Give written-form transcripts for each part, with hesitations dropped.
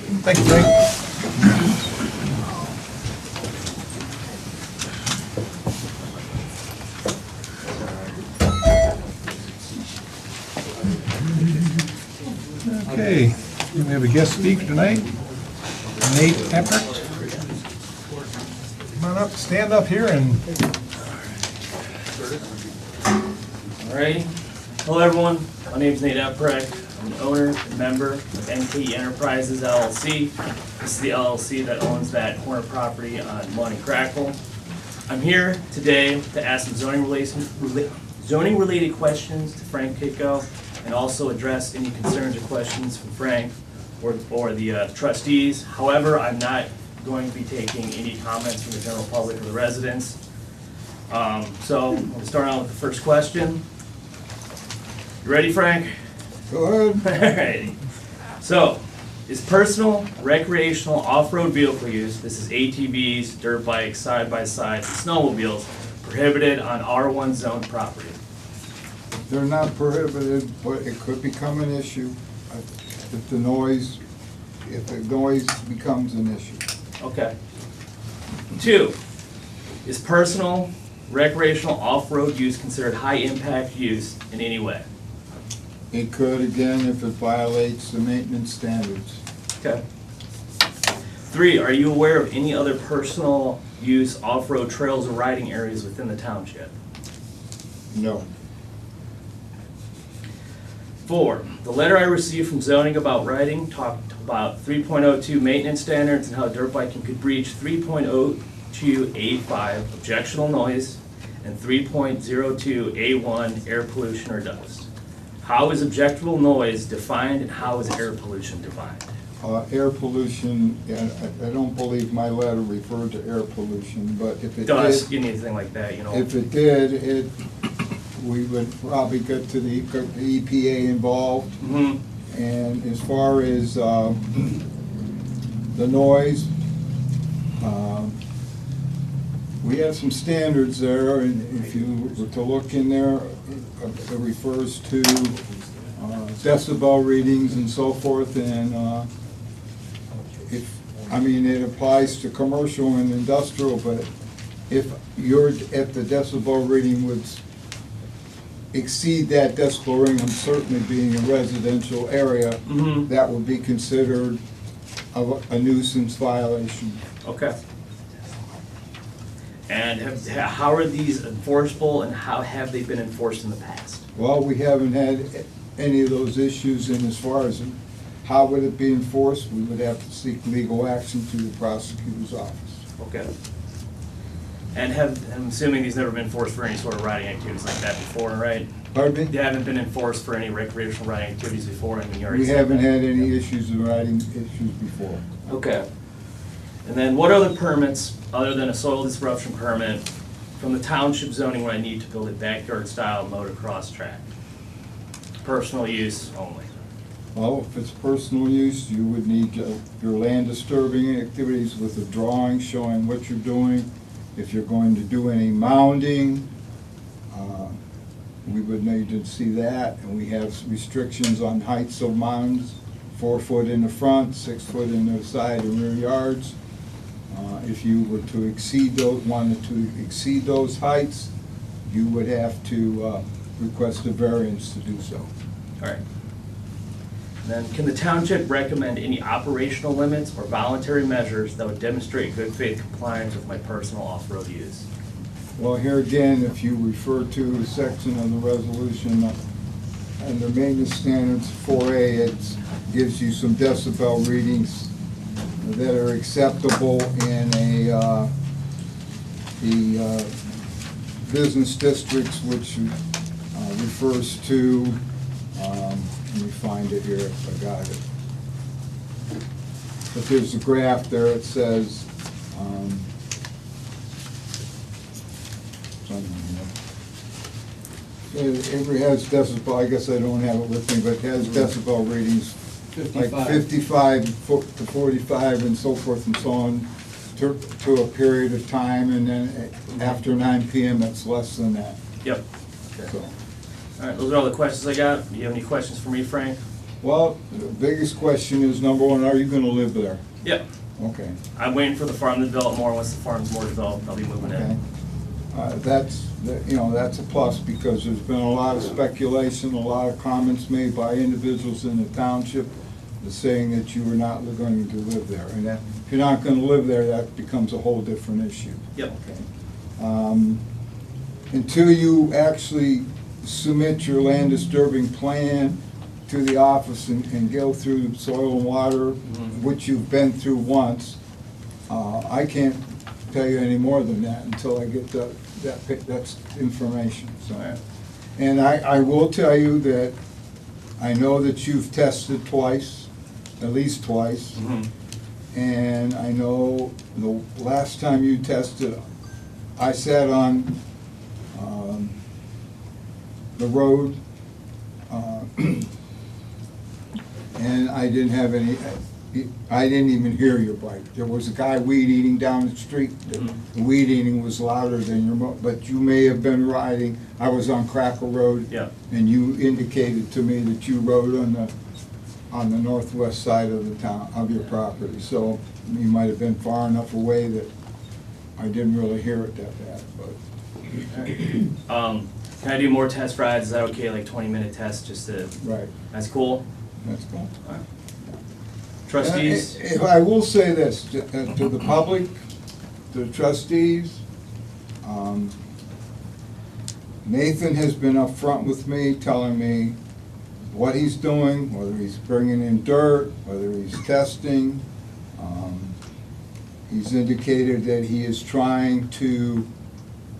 Thank you, Frank. Okay, we have a guest speaker tonight, Nate Eppert. Come on up, stand up here and Alrighty. Hello everyone, my name is Nate Eppert. I'm an owner and member of NKE Enterprises LLC. This is the LLC that owns that corner property on Money Crackle. I'm here today to ask some zoning related questions to Frank Kitko and also address any concerns or questions from Frank or the trustees. However, I'm not going to be taking any comments from the general public or the residents. So we'll start out with the first question. You ready, Frank? Go ahead. Alrighty. So, is personal, recreational, off-road vehicle use, this is ATVs, dirt bikes, side-by-sides, and snowmobiles, prohibited on R1 zone property? They're not prohibited, but it could become an issue if the noise becomes an issue. Okay. 2, is personal, recreational, off-road use considered high-impact use in any way? It could, again, if it violates the maintenance standards. Okay. 3, are you aware of any other personal use off-road trails or riding areas within the township? No. 4, the letter I received from zoning about riding talked about 3.02 maintenance standards and how dirt biking could breach 3.02A5 objectionable noise and 3.02A1 air pollution or dust. How is objectionable noise defined and how is air pollution defined? Air pollution, I don't believe my letter referred to air pollution, but if it Dust, did, anything like that, you know? if it did, we would probably get to the EPA involved. Mhm. And as far as the noise, we have some standards there, and if you were to look in there, it refers to decibel readings and so forth, and it applies to commercial and industrial, but if the decibel reading would exceed that decibel rating, certainly being a residential area, Mhm. that would be considered a nuisance violation. Okay. And how are these enforceable and how have they been enforced in the past? Well, we haven't had any of those issues, and as far as how would it be enforced, we would have to seek legal action through the prosecutor's office. Okay. And I'm assuming these never been enforced for any sort of riding activities like that before, right? Pardon me? They haven't been enforced for any recreational riding activities before, I mean, you already We said haven't that. had any issues with riding issues before. Okay. And then what other permits, other than a soil disruption permit, from the township zoning would I need to build a backyard style motocross track? Personal use only. Well, if it's personal use, you would need your land disturbing activities with a drawing showing what you're doing. If you're going to do any mounding, we would need to see that, and we have restrictions on heights of mounds, 4 foot in the front, 6 foot in the side and rear yards. If you were to wanted to exceed those heights, you would have to request a variance to do so. All right. Then, can the township recommend any operational limits or voluntary measures that would demonstrate good faith compliance with my personal off-road use? Well, here again, if you refer to a section of the resolution under maintenance standards 4A, it gives you some decibel readings that are acceptable in the business districts, which refers to, let me find it here if I got it. But there's a graph there, it says, it has decibel, I guess I don't have it with me, but it has decibel readings, like 55 to 45 and so forth and so on, to a period of time, and then after 9 PM, it's less than that. Yep. Okay. So, All right, those are all the questions I got. Do you have any questions for me, Frank? Well, the biggest question is, number one, are you gonna live there? Yep. Okay. I'm waiting for the farm to develop more. Once the farm's more developed, I'll be moving Okay. in. That's a plus, because there's been a lot of speculation, a lot of comments made by individuals in the township saying that you are not going to live there. And that, if you're not gonna live there, that becomes a whole different issue. Yep. Okay. Until you actually submit your land disturbing plan to the office and go through soil and water, which you've been through once, I can't tell you any more than that until I get that's information, so. And I will tell you that I know that you've tested twice, at least twice. And I know the last time you tested, I sat on the road, and I didn't have any, I didn't even hear your bike. There was a guy weed eating down the street. The weed eating was louder than your, but you may have been riding, I was on Cracker Road. Yeah. And you indicated to me that you rode on the northwest side of the town, of your property. So you might have been far enough away that I didn't really hear it that bad, but. Can I do more test rides? Is that okay? Like 20-minute tests, just to. Right. That's cool. That's cool. Trustees. If I will say this to the public, to the trustees, Nathan has been upfront with me, telling me what he's doing, whether he's bringing in dirt, whether he's testing. He's indicated that he is trying to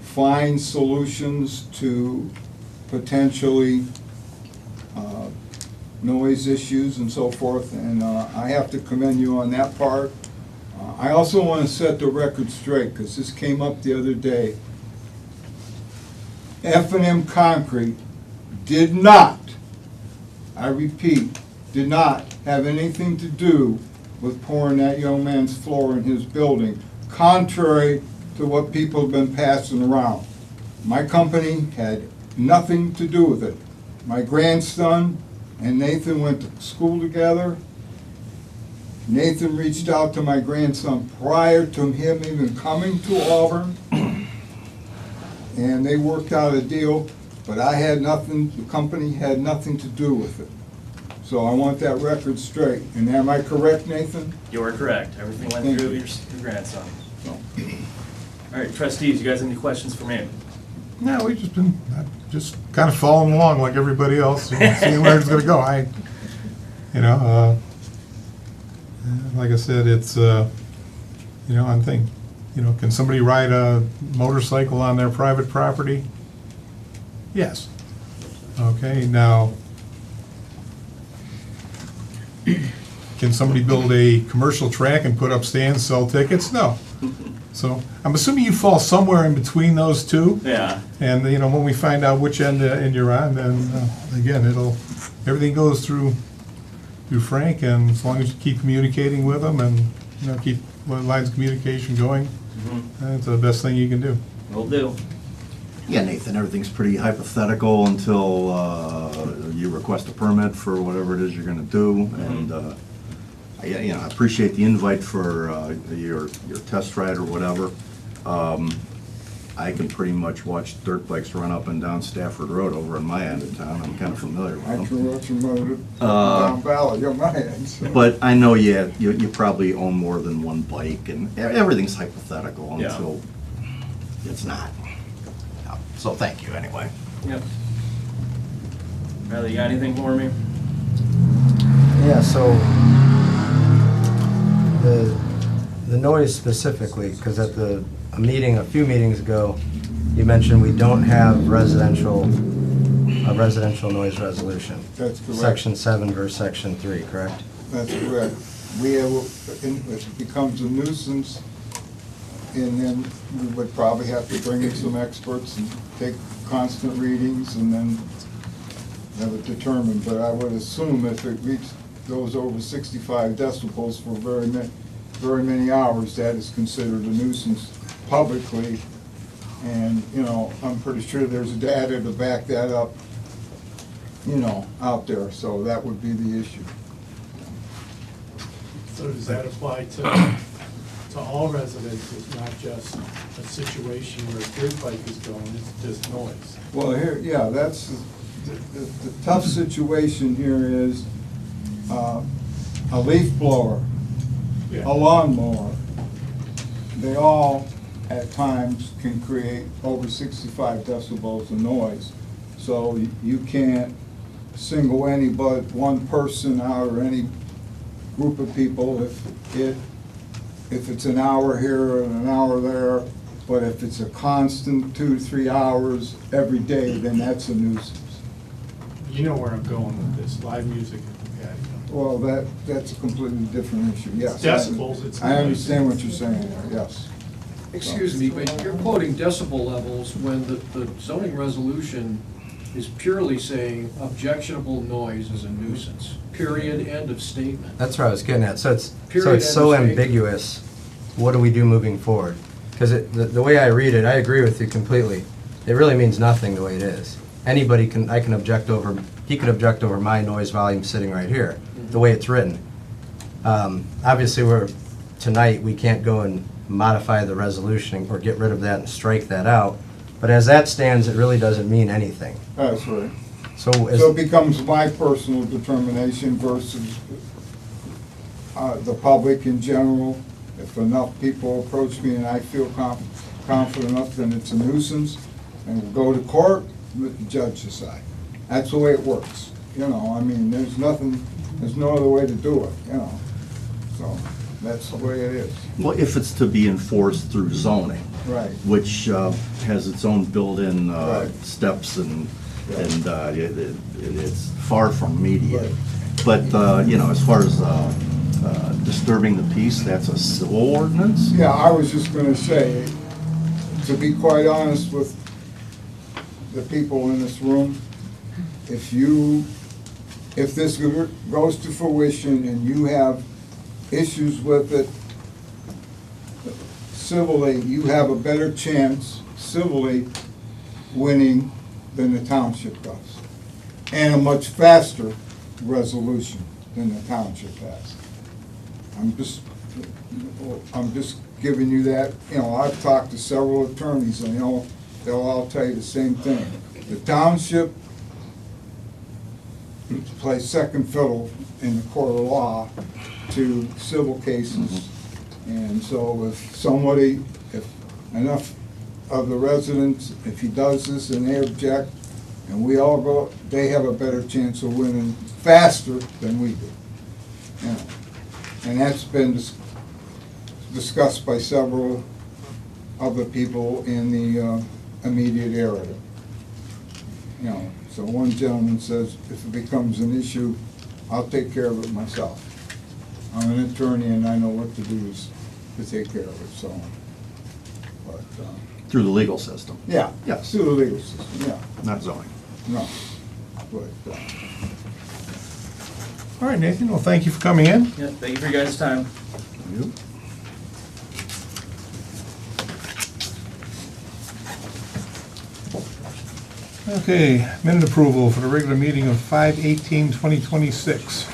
find solutions to potentially noise issues and so forth, and I have to commend you on that part. I also want to set the record straight, because this came up the other day. F&M Concrete did not, I repeat, did not have anything to do with pouring that young man's floor in his building, contrary to what people have been passing around. My company had nothing to do with it. My grandson and Nathan went to school together. Nathan reached out to my grandson prior to him even coming to Auburn, and they worked out a deal, but I had nothing, the company had nothing to do with it. So I want that record straight. And am I correct, Nathan? You are correct. Everything went Thank through you. your grandson. So. All right, trustees, you guys have any questions for me? No, we've just been, just kind of following along like everybody else, seeing where it's gonna go. Like I said, it's, I'm thinking, can somebody ride a motorcycle on their private property? Yes. Okay, now, can somebody build a commercial track and put up stands, sell tickets? No. So I'm assuming you fall somewhere in between those two. Yeah. And, when we find out which end you're on, then, again, everything goes through Frank, and as long as you keep communicating with them and, keep lines of communication going, that's the best thing you can do. Will do. Yeah, Nathan, everything's pretty hypothetical until you request a permit for whatever it is you're gonna do. And, I appreciate the invite for your test ride or whatever. I can pretty much watch dirt bikes run up and down Stafford Road over in my end of town. I'm kind of familiar with them. I can watch them down Valley on my end. So. But I know, you probably own more than one bike, and everything's hypothetical until it's not. So thank you anyway. Yep. Riley, you got anything for me? Yeah, so the noise specifically, because at a few meetings ago, you mentioned we don't have a residential noise resolution. That's correct. Section 7 versus Section 3, correct? That's correct. It becomes a nuisance, and then we would probably have to bring in some experts and take constant readings and then have it determined. But I would assume if it goes over 65 decibels for very many hours, that is considered a nuisance publicly. And, I'm pretty sure there's data to back that up you know, out there, so that would be the issue. So does that apply to all residences, not just a situation where a dirt bike is going, it's just noise? Well, here, yeah, that's, the tough situation here is a leaf blower, a lawnmower. They all, at times, can create over 65 decibels of noise. So you can't single any but one person out or any group of people if it's an hour here and an hour there. But if it's a constant 2 to 3 hours every day, then that's a nuisance. You know where I'm going with this, live music at the patio. Well, that's a completely different issue, yes. It's decibels, it's I understand what you're saying there, yes. Excuse me, but you're quoting decibel levels when the zoning resolution is purely saying objectionable noise is a nuisance. Period, end of statement. That's what I was getting at. So it's Period, so end of statement. ambiguous. What do we do moving forward? Because the way I read it, I agree with you completely. It really means nothing the way it is. Anybody can, I can object over, he could object over my noise volume sitting right here, the way it's written. Obviously, tonight, we can't go and modify the resolution or get rid of that and strike that out. But as that stands, it really doesn't mean anything. That's right. So So it becomes my personal determination versus the public in general. If enough people approach me and I feel confident enough, then it's a nuisance, and we'll go to court, let the judge decide. That's the way it works, you know, I mean, there's no other way to do it, you know, so that's the way it is. Well, if it's to be enforced through zoning, Right. which has its own built-in Right. steps and Right. it's far from immediate. Right. But, you know, as far as disturbing the peace, that's a civil ordinance? Yeah, I was just gonna say, to be quite honest with the people in this room, if this goes to fruition and you have issues with it civilly, you have a better chance civilly winning than the township does. And a much faster resolution than the township has. I'm just giving you that, you know, I've talked to several attorneys and they'll all tell you the same thing. The township plays second fiddle in the court of law to civil cases. And so if enough of the residents, if he does this and they object, and we all go, they have a better chance of winning faster than we do. You know. And that's been discussed by several other people in the immediate area. You know, so one gentleman says, if it becomes an issue, I'll take care of it myself. I'm an attorney and I know what to do to take care of it, so. But, Through the legal system, yeah. Yes. Through the legal system, yeah, not zoning. no. But, All right, Nathan, well, thank you for coming in. Yeah, thank you for your guys' time. Okay, minute approval for the regular meeting of 5/18/2026.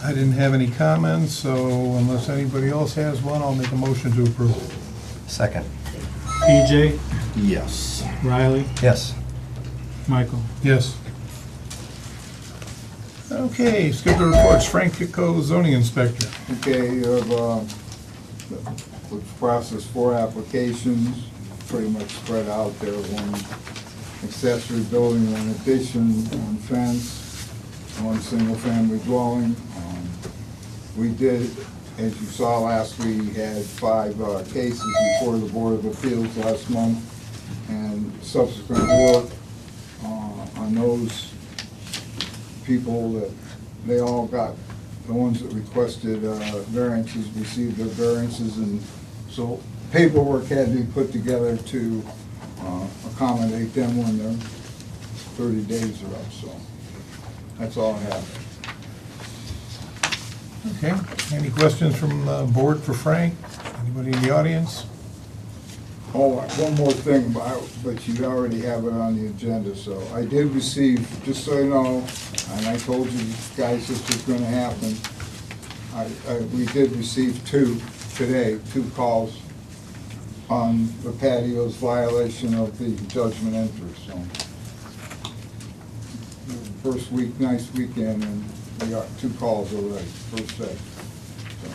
I didn't have any comments, so unless anybody else has one, I'll make a motion to approve. Second. PJ, Yes. Riley, Yes. Michael. Yes. Okay, skip the reports. Frank Kiko, zoning inspector. okay, you have, we've processed 4 applications, pretty much spread out there, 1 accessory building, 1 addition, 1 fence, 1 single-family dwelling. We did, as you saw last week, we had 5 cases before the Board of Appeals last month, and subsequent work on those people that they all got, the ones that requested variances received their variances, and so paperwork had to be put together to accommodate them when their 30 days are up, so that's all I have. Okay, any questions from the board for Frank? Anybody in the audience? Oh, one more thing, but you already have it on the agenda, so I did receive, just so you know, and I told you guys this was gonna happen, we did receive two calls on the patio's violation of the judgment entry, so. First week, nice weekend, and we got 2 calls already, first day. So,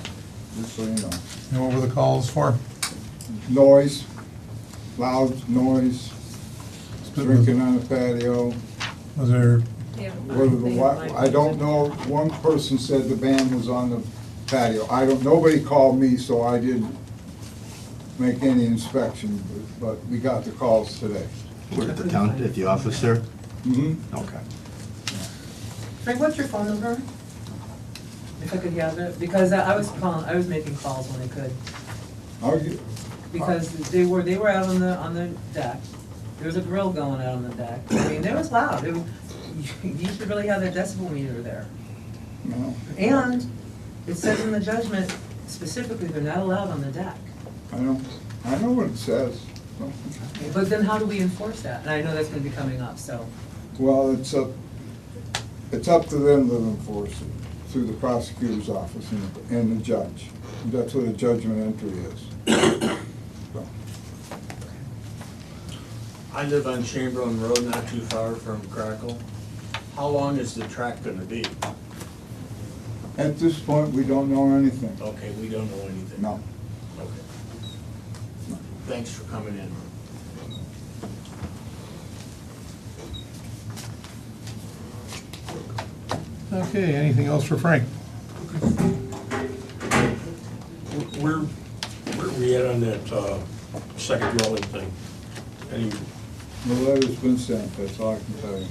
just so you know. And what were the calls for? Noise, loud noise, drinking on the patio. Was there, I don't know, one person said the band was on the patio. Nobody called me, so I didn't make any inspection, but we got the calls today. We're at the town, at the office there? Mm-hmm. Okay. Frank, what's your phone number? If I could have it, because I was making calls when I could, because they were out on the deck. There was a grill going out on the deck. I mean, it was loud. You should really have that decibel meter there. No, And it says in the judgment specifically, they're not allowed on the deck. I know what it says. But then how do we enforce that? And I know that's gonna be coming up, so. Well, it's up to them to enforce it, through the prosecutor's office and the judge. That's what a judgment entry is. So, I live on Chamberlain Road, not too far from Crackle. How long is the track gonna be? At this point, we don't know anything. Okay, we don't know anything. No. Okay. Thanks for coming in. okay, anything else for Frank? Where are we at on that second dwelling thing? Any, The letter's been sent, that's all I can tell you.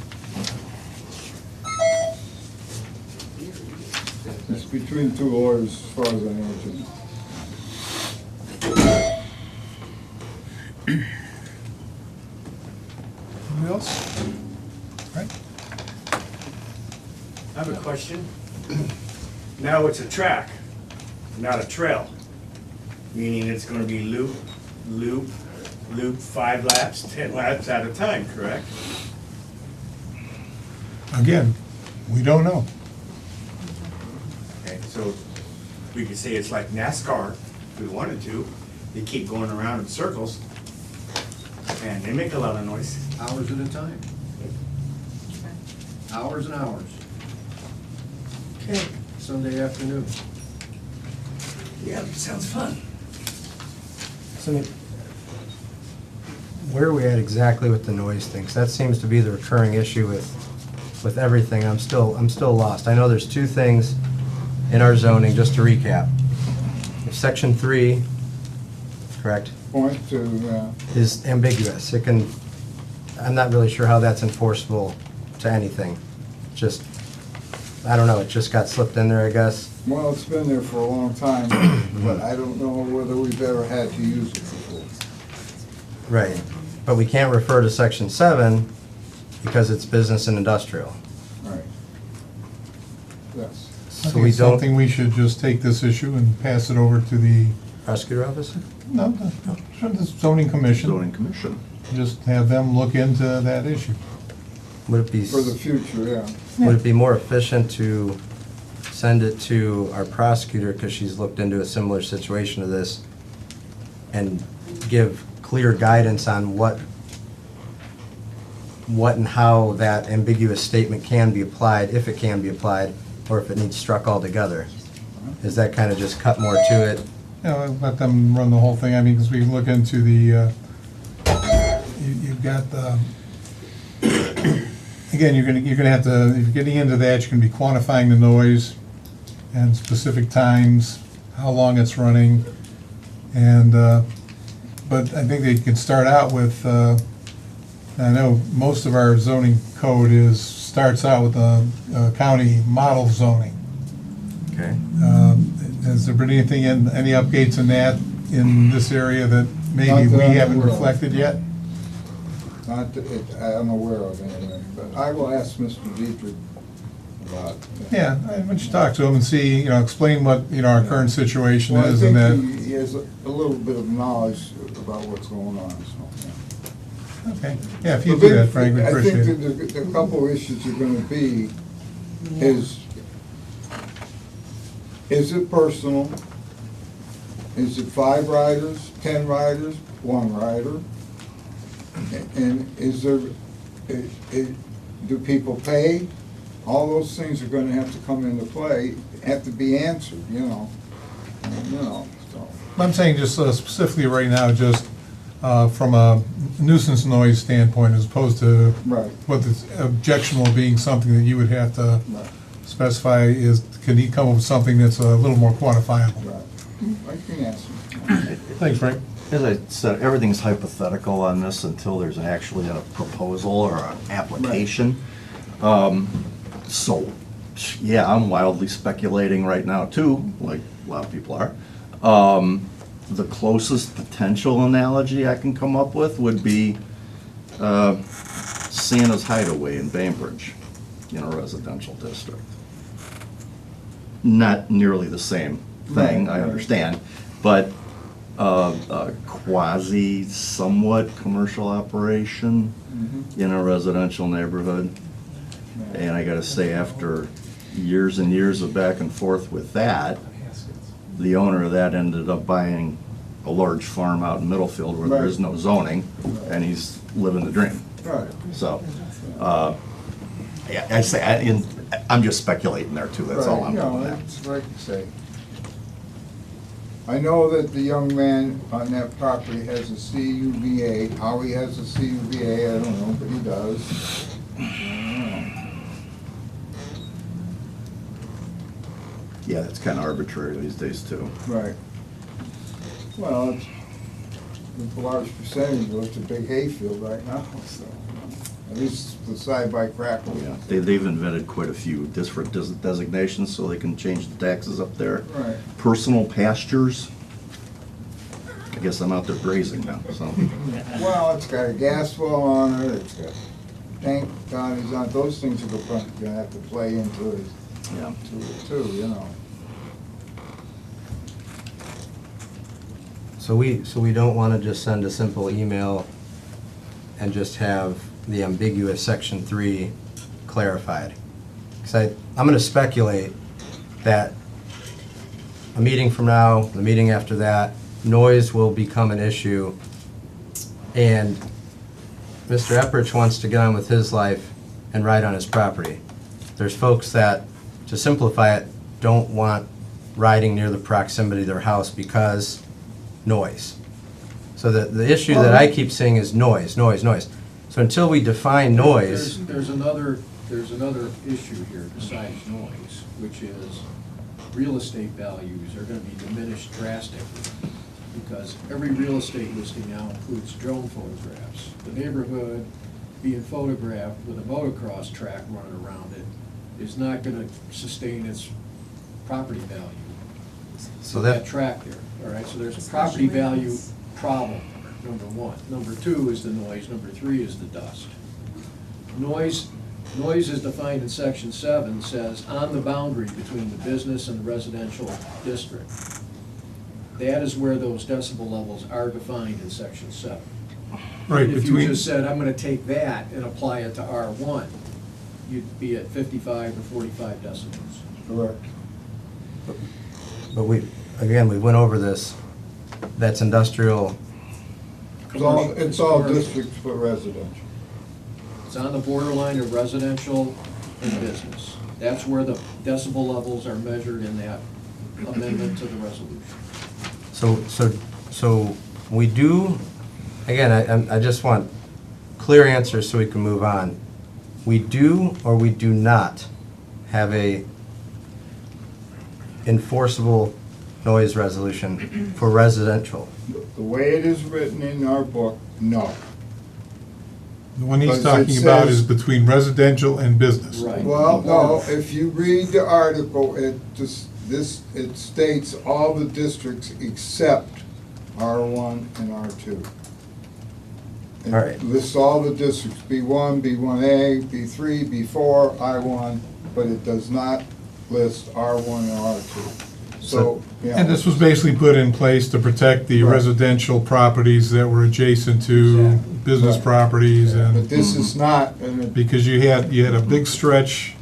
It's between 2 lawyers, as far as I know. Anybody else? Right? I have a question. Now it's a track, not a trail, meaning it's gonna be loop, 5 laps, 10 laps at a time, correct? Again, we don't know. Okay, so we could say it's like NASCAR, if we wanted to. They keep going around in circles, and they make a lot of noise. Hours at a time. Hours and hours. Okay. Sunday afternoon. Yeah, sounds fun. So, I mean, where are we at exactly with the noise thing? 'Cause that seems to be the recurring issue with everything. I'm still lost. I know there's 2 things in our zoning, just to recap. Section 3, correct, Point to, is ambiguous. It can, I'm not really sure how that's enforceable to anything. Just, I don't know, it just got slipped in there, I guess. well, it's been there for a long time, but I don't know whether we've ever had to use it before. Right. But we can't refer to Section 7 because it's business and industrial. Right. Yes. I So think we it's don't, something we should just take this issue and pass it over to the, prosecutor office? no, the zoning commission. Zoning commission. Just have them look into that issue. Would it be, For the future, yeah. would it be more efficient to send it to our prosecutor because she's looked into a similar situation to this and give clear guidance on what and how that ambiguous statement can be applied, if it can be applied, or if it needs struck altogether? Is that kind of just cut more to it? You know, let them run the whole thing, I mean, because we can look into the, you've got the, again, you're gonna have to, if you're getting into that, you're gonna be quantifying the noise and specific times, how long it's running, and, but I think they can start out with, I know most of our zoning code starts out with a county model zoning. Okay. Has there been any updates in that, in this area that maybe Not we that I'm haven't aware of. reflected yet? Not that I'm aware of anyway, but I will ask Mr. Dietrich about it. Yeah, why don't you talk to him and see, you know, explain what, you know, our current situation Well, is and I that, think he has a little bit of knowledge about what's going on, so, yeah. Okay, yeah, if you do that, Frank, we appreciate I it. think that the couple issues are gonna be is it personal? Is it 5 riders, 10 riders, 1 rider? And is there, do people pay? All those things are gonna have to come into play, have to be answered, you know, so. I'm saying just specifically right now, just from a nuisance noise standpoint, as opposed to Right. what the objectionable being something that you would have to Right. specify is, can he come up with something that's a little more quantifiable? Right. I can answer. Thanks, Frank. As I said, everything's hypothetical on this until there's actually a proposal or an application. So, yeah, I'm wildly speculating right now too, like a lot of people are. The closest potential analogy I can come up with would be Santa's Hideaway in Bainbridge, in a residential district. Not nearly the same thing, I understand, but a quasi, somewhat commercial operation in a residential neighborhood. And I gotta say, after years and years of back and forth with that, the owner of that ended up buying a large farm out in Middlefield where there is no zoning, and he's living the dream. Right. So, yeah, I'm just speculating there too, that's all I'm Right, doing you know, there. it's like you say. I know that the young man on that property has a CUVA. How he has a CUVA, I don't know, but he does. Yeah, it's kinda arbitrary these days too. Right. Well, it's a large percentage, but it's a big hayfield right now, so, at least the side by Crackle. Yeah, they've invented quite a few different designations so they can change the taxes up there. Right. Personal pastures, I guess I'm out there grazing now, so. Well, it's got a gas well on it, it's got tank counties on it, those things are gonna have to play into it, Yeah. too, you know. So we don't want to just send a simple email and just have the ambiguous section 3 clarified. Because I'm going to speculate that a meeting from now, the meeting after that, noise will become an issue, and Mr. Epperich wants to get on with his life and ride on his property. There's folks that, to simplify it, don't want riding near the proximity of their house because noise. So the issue that I keep seeing is noise, noise, noise. So until we define noise, There's another issue here besides noise, which is real estate values are gonna be diminished drastically, because every real estate listing now includes drone photographs. The neighborhood being photographed with a motocross track running around it is not gonna sustain its property value. so That that, track there, all right, so there's a property value problem, number 1. Number 2 is the noise, number 3 is the dust. Noise is defined in section 7, says on the boundary between the business and the residential district. That is where those decibel levels are defined in section 7. Right, If you between, just said, I'm gonna take that and apply it to R1, you'd be at 55 or 45 decibels. Correct. but we went over this, that's industrial, It's all districts for residential. It's on the borderline of residential and business. That's where the decibel levels are measured in that amendment to the resolution. so we do, again, I just want clear answers so we can move on. We do or we do not have a enforceable noise resolution for residential. The way it is written in our book, no. the one he's Because talking it about says- is between residential and business. Right. Well, no, if you read the article, it states all the districts except R1 and R2. It All right. lists all the districts, B1, B1A, B3, B4, I1, but it does not list R1 and R2. So, yeah. And this was basically put in place to protect the Right. residential properties that were adjacent to Exactly. business Right. properties But and, this is not, and because you had a big stretch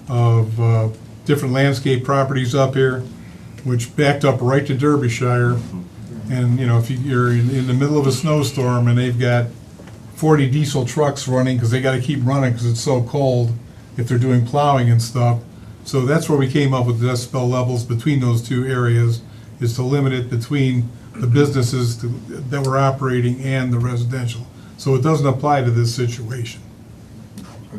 of different landscape properties up here, which backed up right to Derbyshire. And, you know, if you're in the middle of a snowstorm and they've got 40 diesel trucks running, because they gotta keep running because it's so cold, if they're doing plowing and stuff. So that's where we came up with the decibel levels between those two areas, is to limit it between the businesses that were operating and the residential. So it doesn't apply to this situation.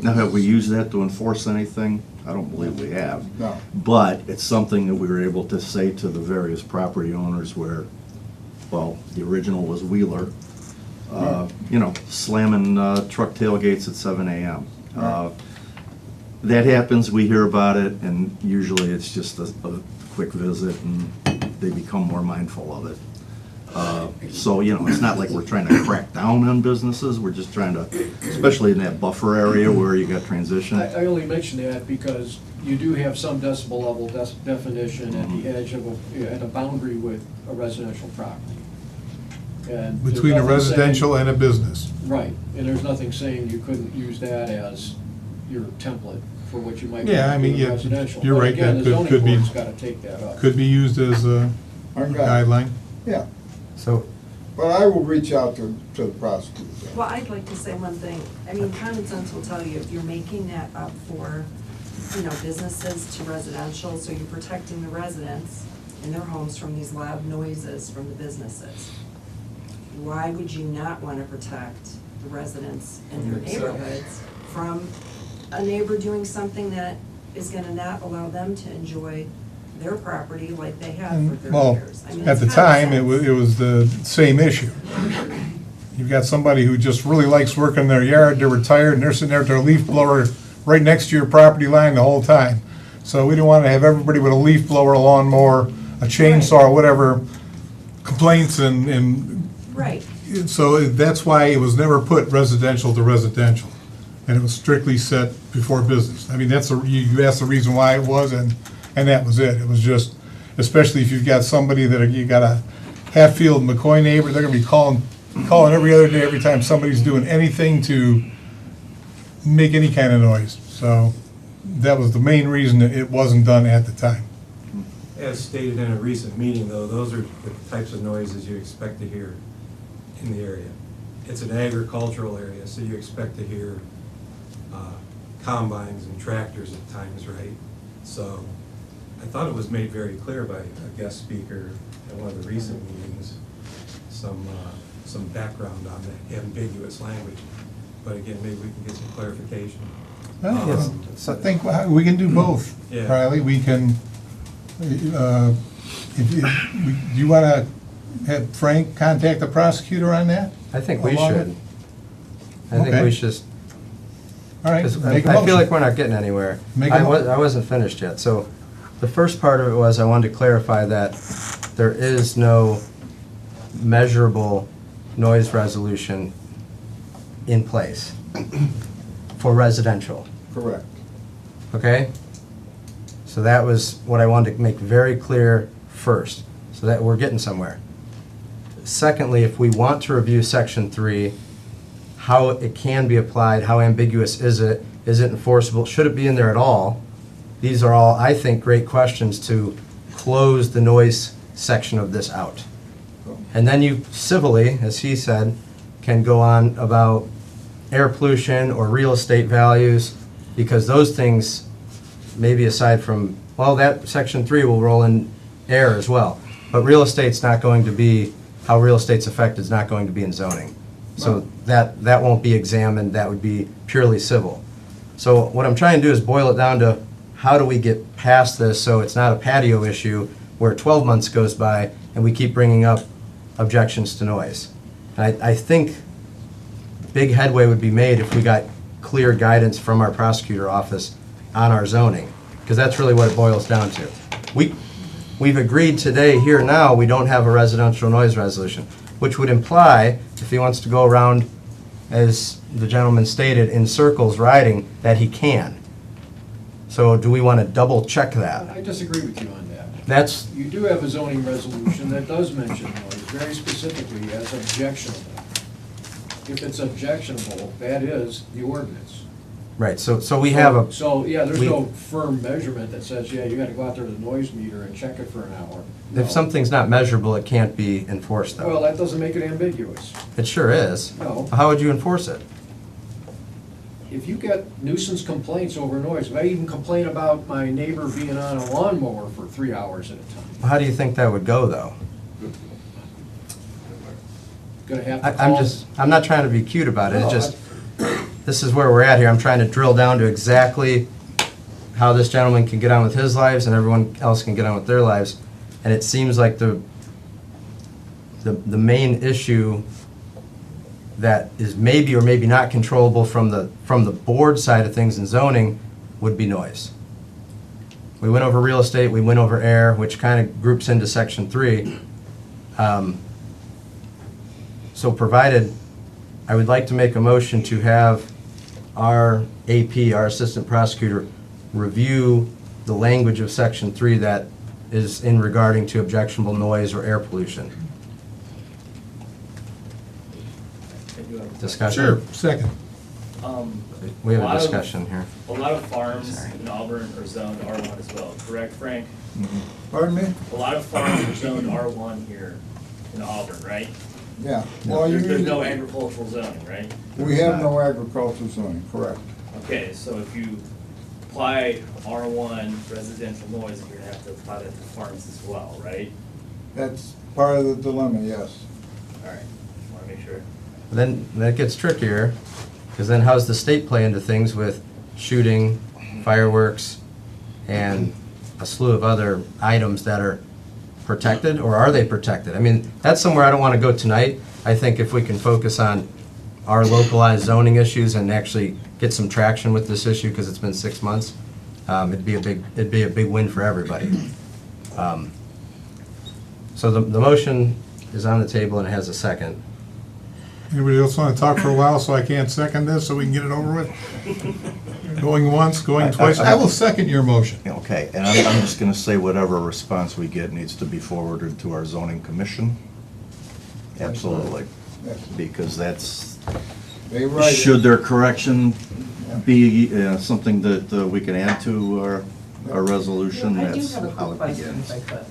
Now, have we used that to enforce anything? I don't believe we have. no. But it's something that we were able to say to the various property owners where, well, the original was Wheeler, you know, slamming truck tailgates at 7 AM. That happens, we hear about it, and usually it's just a quick visit, and they become more mindful of it. So, you know, it's not like we're trying to crack down on businesses, we're just trying to, especially in that buffer area where you got transition. I only mention that because you do have some decibel level definition at the edge of at a boundary with a residential property. And there's Between a nothing saying- residential and a business. Right, and there's nothing saying you couldn't use that as your template for what you might be Yeah, I mean, doing yeah, residential. you're right, But again, that the zoning could be- board's gotta take that up. Could be used as a Our guy. guideline. Yeah, So, but I will reach out to the prosecutor. Well, I'd like to say one thing. I mean, common sense will tell you if you're making that up for, you know, businesses to residential, so you're protecting the residents in their homes from these loud noises from the businesses. Why would you not want to protect the residents in their neighborhoods from a neighbor doing something that is gonna not allow them to enjoy their property like they have for 30 Well, years? I mean, at it's the common time, sense. it was the same issue. You've got somebody who just really likes working in their yard, they're retired, and they're sitting there with their leaf blower right next to your property line the whole time. So we didn't want to have everybody with a leaf blower, a lawnmower, a chainsaw, or whatever, complaints and Right. so that's why it was never put residential to residential. And it was strictly set before business. I mean, you asked the reason why it was, and that was it. It was just, especially if you've got somebody you got a Hatfield McCoy neighbor, they're gonna be calling every other day, every time somebody's doing anything to make any kind of noise. So that was the main reason that it wasn't done at the time. As stated in a recent meeting, though, those are the types of noises you expect to hear in the area. It's an agricultural area, so you expect to hear combines and tractors at times, right? So I thought it was made very clear by a guest speaker at one of the recent meetings, some background on the ambiguous language. But again, maybe we can get some clarification. Well, I think we can do both, Yeah. Riley. We can, do you want to have Frank contact the prosecutor on that? I think we Along should. it? I think Okay. we should, All right, 'cause make a I feel motion. like we're not getting anywhere. Make a I wasn't finished yet, so the first part of it was I wanted to clarify that there is no measurable noise resolution in place for residential, Correct. okay? So that was what I wanted to make very clear first, so that we're getting somewhere. Secondly, if we want to review section 3, how it can be applied, how ambiguous is it enforceable, should it be in there at all? These are all, I think, great questions to close the noise section of this out. And then you civilly, as he said, can go on about air pollution or real estate values, because those things, maybe aside from, well, that section 3 will roll in air as well. But real estate's not going to be, how real estate's affected is not going to be in zoning. So that won't be examined, that would be purely civil. So what I'm trying to do is boil it down to, how do we get past this so it's not a patio issue where 12 months goes by and we keep bringing up objections to noise? And I think big headway would be made if we got clear guidance from our prosecutor office on our zoning, because that's really what it boils down to. We've agreed today, here now, we don't have a residential noise resolution, which would imply, if he wants to go around, as the gentleman stated, in circles riding, that he can. So do we want to double check that? I disagree with you on that. That's, You do have a zoning resolution that does mention noise very specifically as objectionable. If it's objectionable, that is the ordinance. right, so we have a, So, yeah, there's we- no firm measurement that says, yeah, you gotta go out there to the noise meter and check it for an hour. No. if something's not measurable, it can't be enforced Well, though. that doesn't make it ambiguous. It sure is. No. How would you enforce it? If you get nuisance complaints over noise, if I even complain about my neighbor being on a lawnmower for 3 hours at a time, How do you think that would go though? gonna have to I'm call. I'm not trying to be cute about it, No, it just, this is where we're at here, I'm trying to drill down to exactly how this gentleman can get on with his lives and everyone else can get on with their lives. And it seems like the main issue that is maybe or maybe not controllable from the board side of things in zoning would be noise. We went over real estate, we went over air, which kind of groups into section 3. So provided, I would like to make a motion to have our AP, our assistant prosecutor, review the language of section 3 that is in regarding to objectionable noise or air pollution. Discussion? Sure, second. We have lot a of- discussion here. A lot of farms in Auburn are zoned R1 as well, correct, Frank? Pardon me? A lot of farms are zoned R1 here in Auburn, right? Yeah. Well, you There's need, no agricultural zoning, right? we have no agricultural zoning, correct. Okay, so if you apply R1 residential noise, you're gonna have to apply that to farms as well, right? That's part of the dilemma, yes. All right, wanna make sure. Then that gets trickier, because then how's the state play into things with shooting, fireworks, and a slew of other items that are protected, or are they protected? I mean, that's somewhere I don't want to go tonight. I think if we can focus on our localized zoning issues and actually get some traction with this issue, because it's been 6 months, it'd be a big win for everybody. So the motion is on the table and it has a second. Anybody else want to talk for a while so I can't second this, so we can get it over with? Going once, going twice, I will second your motion. Okay, and I'm just gonna say whatever response we get needs to be forwarded to our zoning commission. Absolutely, Yes. because that's, They write it. should their correction be something that we can add to our resolution, I do that's have a how quick it question, begins. if I could.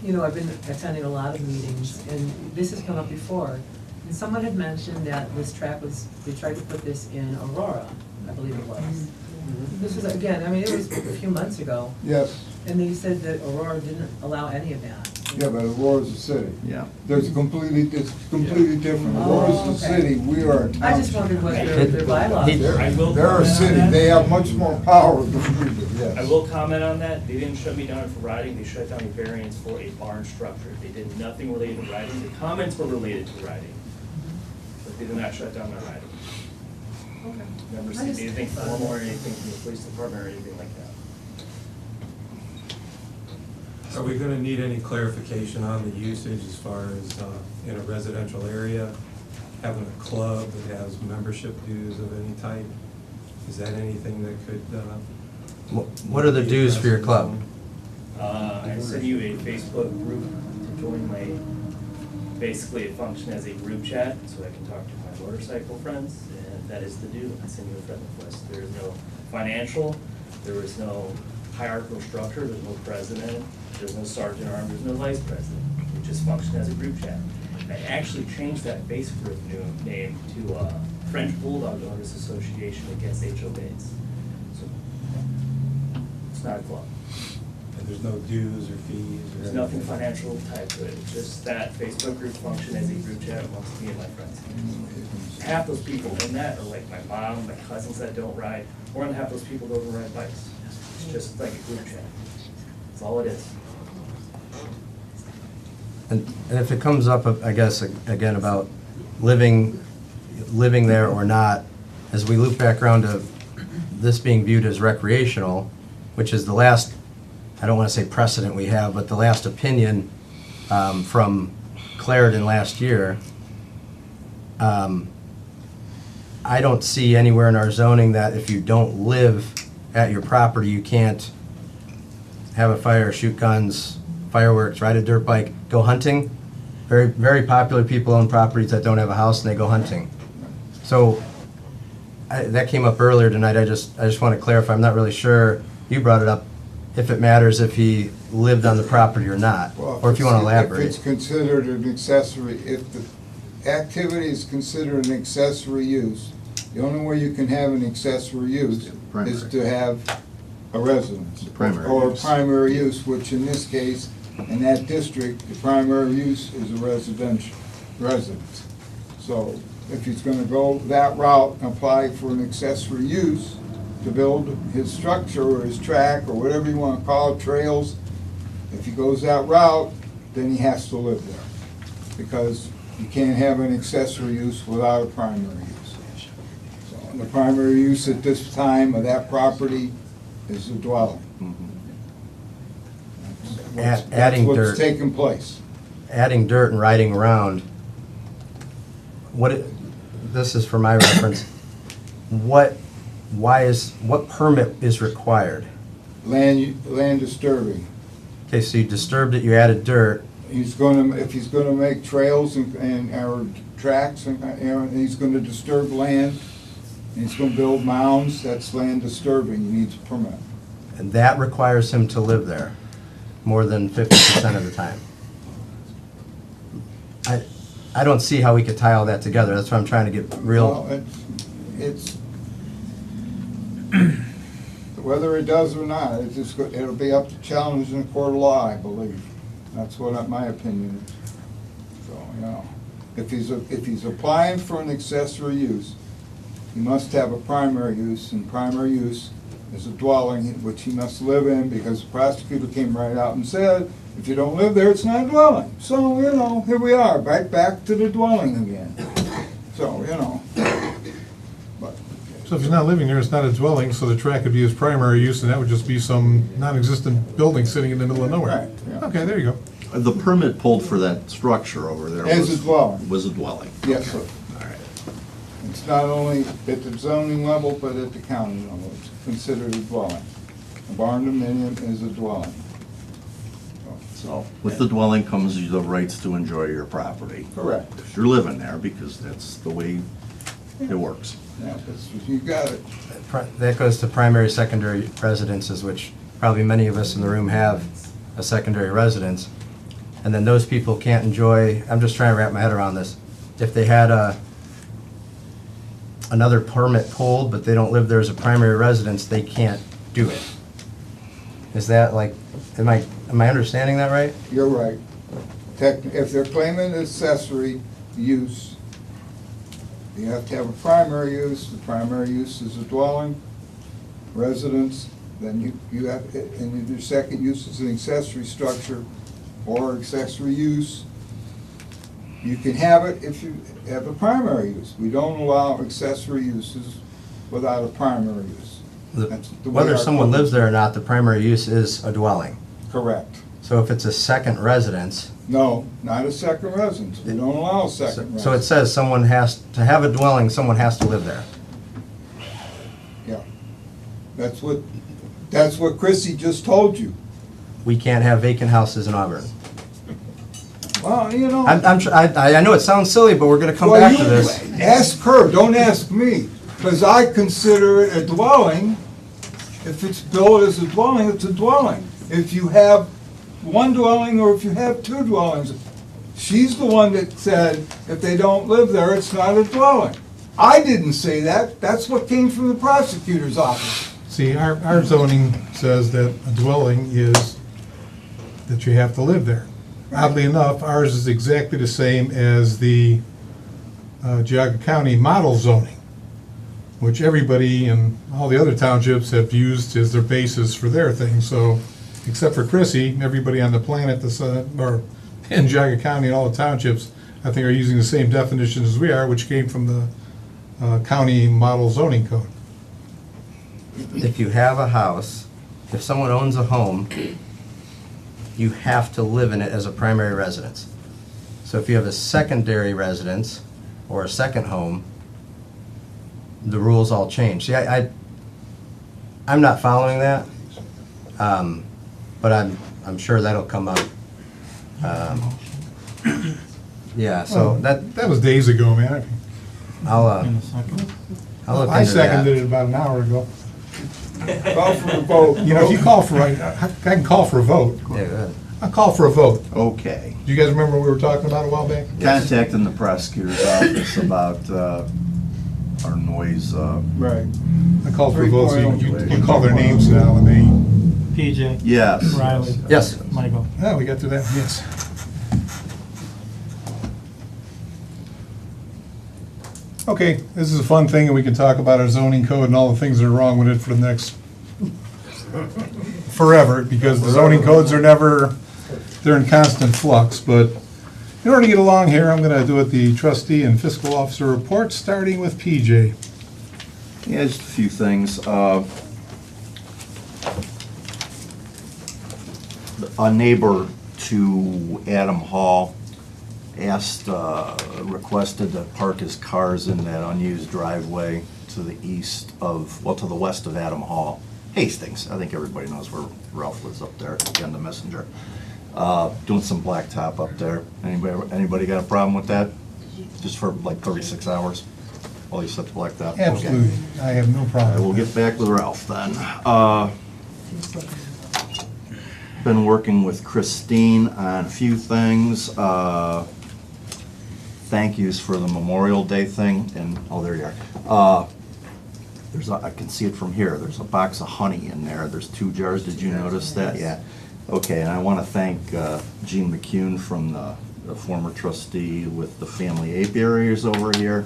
You know, I've been attending a lot of meetings, and this has come up before. And someone had mentioned that this track was, they tried to put this in Aurora, I believe it was. This was, again, I mean, it was a few months ago, Yes, and they said that Aurora didn't allow any of that. yeah, but Aurora's a city. Yeah. It's completely different. Aurora's a okay. city, we are a I just township. wondered what their bylaws He- were. I will They're a comment on city, that. they have much more power than we do, yes. I will comment on that. They didn't shut me down for riding. They shut down a variance for a barn structure. They did nothing related to riding. The comments were related to riding. But they did not shut down my riding. Okay. Never I seen just- anything formal or anything from the police department or anything like that. Are we gonna need any clarification on the usage as far as, in a residential area, having a club that has membership dues of any type? Is that anything that could, What are the dues for your club? I sent you a Facebook group to join my, basically it functions as a group chat, so I can talk to my motorcycle friends, and that is the due. I send you a friend request. There is no financial, there is no hierarchical structure, there's no president, there's no sergeant at arms, there's no vice president. It just functions as a group chat. I actually changed that Facebook name to French Bulldog Owners Association Against HOAs. So it's not a club. and there's no dues or fees or? There's nothing anything? financial tied to it, it's just that Facebook group function as a group chat amongst me and my friends. Half those people in that are like my mom, my cousins that don't ride, or half those people don't even ride bikes. It's just like a group chat. That's all it is. And if it comes up, I guess, again, about living there or not, as we loop back around to this being viewed as recreational, which is the last, I don't want to say precedent we have, but the last opinion from Clarendon last year, I don't see anywhere in our zoning that if you don't live at your property, you can't have a fire, shoot guns, fireworks, ride a dirt bike, go hunting. Very, very popular people own properties that don't have a house and they go hunting. So that came up earlier tonight. I just want to clarify. I'm not really sure. You brought it up. If it matters if he lived on the property or not, Well, or if you want to elaborate. If it's considered an accessory, if the activity is considered an accessory use, the only way you can have an accessory use Primary. is to have a residence. Primary Or a use. primary use, which in this case, in that district, the primary use is a residential residence. So if he's gonna go that route and apply for an accessory use to build his structure or his track or whatever you wanna call it, trails, if he goes that route, then he has to live there. Because you can't have an accessory use without a primary use. So, and the primary use at this time of that property is a dwelling. Adding That's dirt. what's taking place. Adding dirt and riding around, this is for my reference, what permit is required? Land disturbing. Okay, so you disturbed it, you added dirt, If he's gonna make trails or tracks, and he's gonna disturb land, and he's gonna build mounds, that's land disturbing, he needs a permit. and that requires him to live there more than 50% of the time. I don't see how we could tie all that together. That's why I'm trying to get real. Well, it's, whether it does or not, it'll be up to challenge in a court of law, I believe. That's what my opinion is. So, you know, if he's applying for an accessory use, he must have a primary use, and primary use is a dwelling which he must live in, because the prosecutor came right out and said, if you don't live there, it's not a dwelling. So, you know, here we are, right back to the dwelling again. So, you know. But So if he's not living there, it's not a dwelling, so the track could be his primary use, and that would just be some non-existent building sitting in the middle of nowhere. Right, yeah. Okay, there you go. The permit pulled for that structure over there As was... a dwelling. Was a dwelling. Yes, sir. All right. It's not only at the zoning level, but at the county level. It's considered a dwelling. A barn dominium is a dwelling. So with the dwelling comes the rights to enjoy your property. Correct. If you're living there, because that's the way it works. Yeah, you got it. That goes to primary, secondary residences, which probably many of us in the room have a secondary residence. And then those people can't enjoy, I'm just trying to wrap my head around this. If they had another permit pulled, but they don't live there as a primary residence, they can't do it. Is that like, am I understanding that right? You're right. If they're claiming accessory use, you have to have a primary use. The primary use is a dwelling, residence, then you have, and your second use is an accessory structure or accessory use. You can have it if you have a primary use. We don't allow accessory uses without a primary use. That's the way Whether our someone code- lives there or not, the primary use is a dwelling. Correct. So if it's a second residence, No, not a second residence. We don't allow a second residence. so it says someone has, to have a dwelling, someone has to live there. Yeah. That's what Chrissy just told you. We can't have vacant houses in Auburn. Well, you know. I know it sounds silly, but we're gonna come Well, back to you this. Ask her, don't ask me, because I consider it a dwelling. If it's built as a dwelling, it's a dwelling. If you have one dwelling or if you have two dwellings, she's the one that said if they don't live there, it's not a dwelling. I didn't say that. That's what came from the prosecutor's office. See, our zoning says that a dwelling is that you have to live there. Oddly enough, ours is exactly the same as the Geauga County model zoning, which everybody in all the other townships have used as their basis for their thing. So, except for Chrissy, everybody on the planet, or in Geauga County and all the townships, I think are using the same definitions as we are, which came from the county model zoning code. If you have a house, if someone owns a home, you have to live in it as a primary residence. So if you have a secondary residence or a second home, the rules all change. See, I'm not following that. but I'm sure that'll come up. Yeah, so That was days ago, man. I'll look I into that. seconded it about an hour ago. Call for the vote. You know, if you call for, I can call for a vote. Yeah, go ahead. I'll call for a vote. Okay. Do you guys remember what we were talking about a while back? Contacting the prosecutor's office about our noise. Right. I called for a vote, so you call their names now, and they, PJ, Yes. Riley, Yes. Michael. yeah, we got through that, yes. Okay, this is a fun thing, and we can talk about our zoning code and all the things that are wrong with it for the next forever, because the zoning codes are never, they're in constant flux, but in order to get along here, I'm gonna do it the trustee and fiscal officer report, starting with PJ. Yeah, just a few things. A neighbor to Adam Hall requested to park his cars in that unused driveway to the to the west of Adam Hall. Hastings, I think everybody knows where Ralph lives up there, again, the messenger. Doing some blacktop up there. Anybody got a problem with that? Just for like 36 hours while you set the blacktop? Okay. Absolutely, I have no I problem. will get back with Ralph then. Been working with Christine on a few things. Thank yous for the Memorial Day thing, and, oh, there you are. I can see it from here, there's a box of honey in there, there's 2 jars, did you notice that? Yeah. Okay, and I want to thank Gene McCune from the former trustee with the family apiaries over here.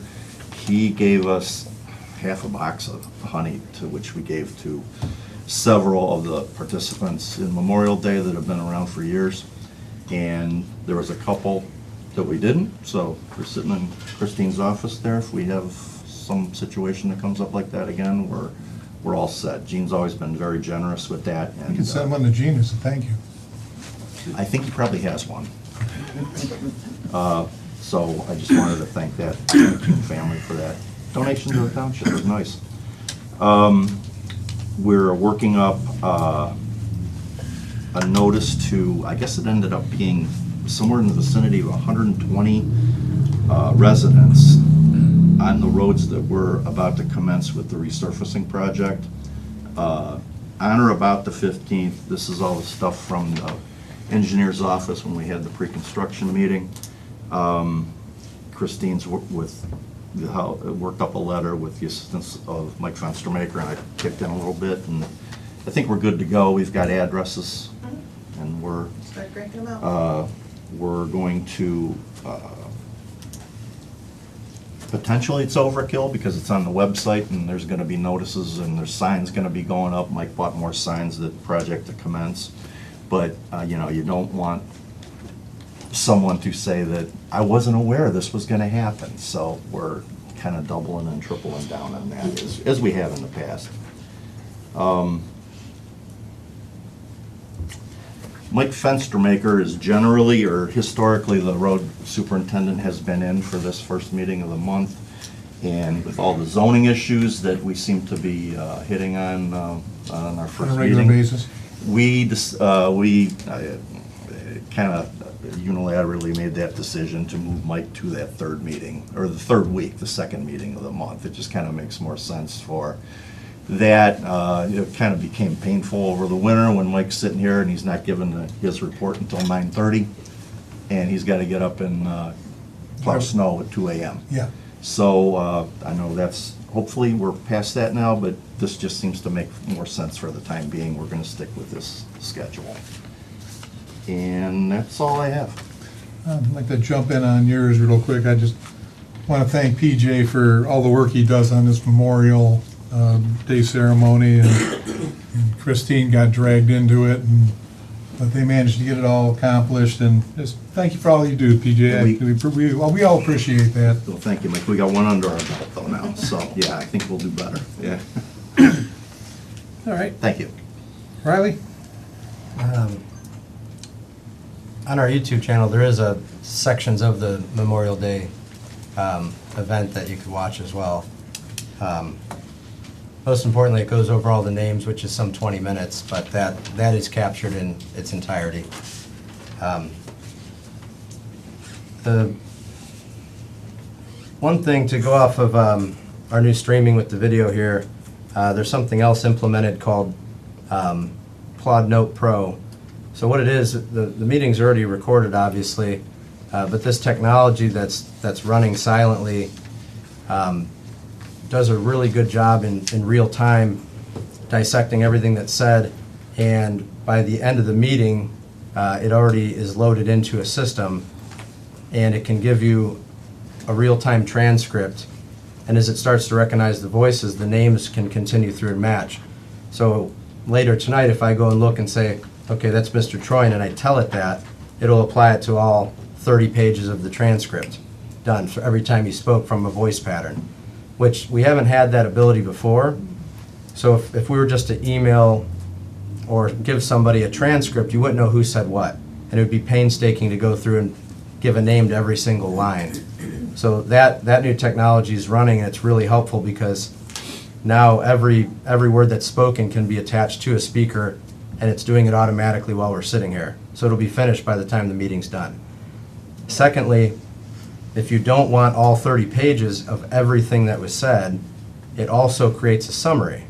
He gave us half a box of honey, to which we gave to several of the participants in Memorial Day that have been around for years. And there was a couple that we didn't, so we're sitting in Christine's office there. If we have some situation that comes up like that again, we're all set. Gene's always been very generous with that. You And can send one to Gene as a thank you. I think he probably has one. So I just wanted to thank that family for that donation to the township. It was nice. We're working up a notice to, I guess it ended up being somewhere in the vicinity of 120 residents on the roads that we're about to commence with the resurfacing project. On or about the 15th, this is all the stuff from the engineer's office when we had the pre-construction meeting. Christine's worked up a letter with the assistance of Mike Fenstermaker, and I kicked in a little bit, and I think we're good to go. We've got addresses, and we're Start breaking them out. we're going to potentially it's overkill because it's on the website and there's going to be notices and there's signs going to be going up. Mike bought more signs that project to commence, but you know, you don't want someone to say that I wasn't aware this was going to happen. So we're kind of doubling and tripling down on that as we have in the past. Mike Fenstermaker is generally or historically the road superintendent has been in for this first meeting of the month. And with all the zoning issues that we seem to be hitting on our first On a regular meeting, basis. we kind of unilaterally made that decision to move Mike to that third meeting, or the third week, the second meeting of the month. It just kind of makes more sense for that. It kind of became painful over the winter when Mike's sitting here and he's not giving his report until 9:30, and he's got to get up and plow snow at 2 a.m. Yeah. So I know that's, hopefully we're past that now, but this just seems to make more sense for the time being. We're going to stick with this schedule. And that's all I have. I'd like to jump in on yours real quick. I just want to thank PJ for all the work he does on this Memorial Day ceremony, and Christine got dragged into it, but they managed to get it all accomplished, and just thank you for all you do, PJ. We all appreciate that. Well, thank you, Mike. We got one under our belt though now, so yeah, I think we'll do better. Yeah. All right. Thank you. Riley? On our YouTube channel, there is sections of the Memorial Day event that you could watch as well. Most importantly, it goes over all the names, which is some 20 minutes, but that is captured in its entirety. The one thing to go off of our new streaming with the video here, there's something else implemented called Plod Note Pro. So what it is, the meeting's already recorded, obviously, but this technology that's running silently does a really good job in real time dissecting everything that's said, and by the end of the meeting, it already is loaded into a system, and it can give you a real-time transcript, and as it starts to recognize the voices, the names can continue through and match. So later tonight, if I go and look and say, okay, that's Mr. Troyan, and I tell it that, it'll apply it to all 30 pages of the transcript done for every time he spoke from a voice pattern, which we haven't had that ability before. So if we were just to email or give somebody a transcript, you wouldn't know who said what, and it would be painstaking to go through and give a name to every single line. So that new technology is running, and it's really helpful because now every word that's spoken can be attached to a speaker, and it's doing it automatically while we're sitting here. So it'll be finished by the time the meeting's done. Secondly, if you don't want all 30 pages of everything that was said, it also creates a summary.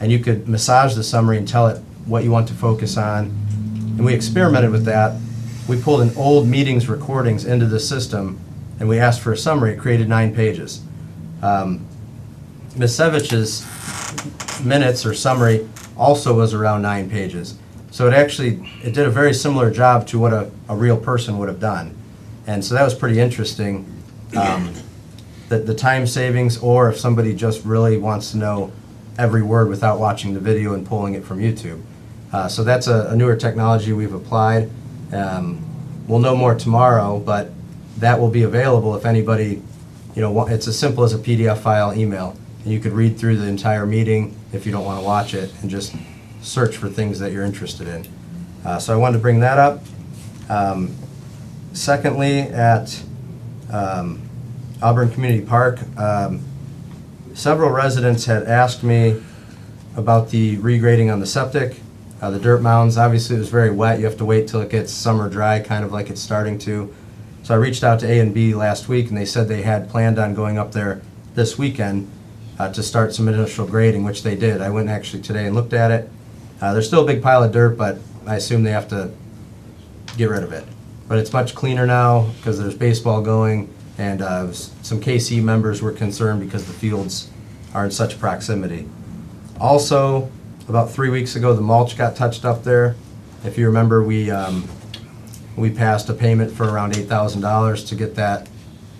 And you could massage the summary and tell it what you want to focus on. And we experimented with that. We pulled in old meetings recordings into the system, and we asked for a summary. It created 9 pages. Ms. Sevich's minutes or summary also was around 9 pages. So it did a very similar job to what a real person would have done. And so that was pretty interesting. The time savings, or if somebody just really wants to know every word without watching the video and pulling it from YouTube. So that's a newer technology we've applied. We'll know more tomorrow, but that will be available if anybody, it's as simple as a PDF file email. And you could read through the entire meeting if you don't want to watch it and just search for things that you're interested in. So I wanted to bring that up. Secondly, at Auburn Community Park, several residents had asked me about the regrading on the septic, the dirt mounds. Obviously, it was very wet. You have to wait till it gets summer dry, kind of like it's starting to. So I reached out to A&B last week, and they said they had planned on going up there this weekend to start some initial grading, which they did. I went actually today and looked at it. There's still a big pile of dirt, but I assume they have to get rid of it. But it's much cleaner now because there's baseball going, and some KC members were concerned because the fields are in such proximity. Also, about 3 weeks ago, the mulch got touched up there. If you remember, we passed a payment for around $8,000 to get that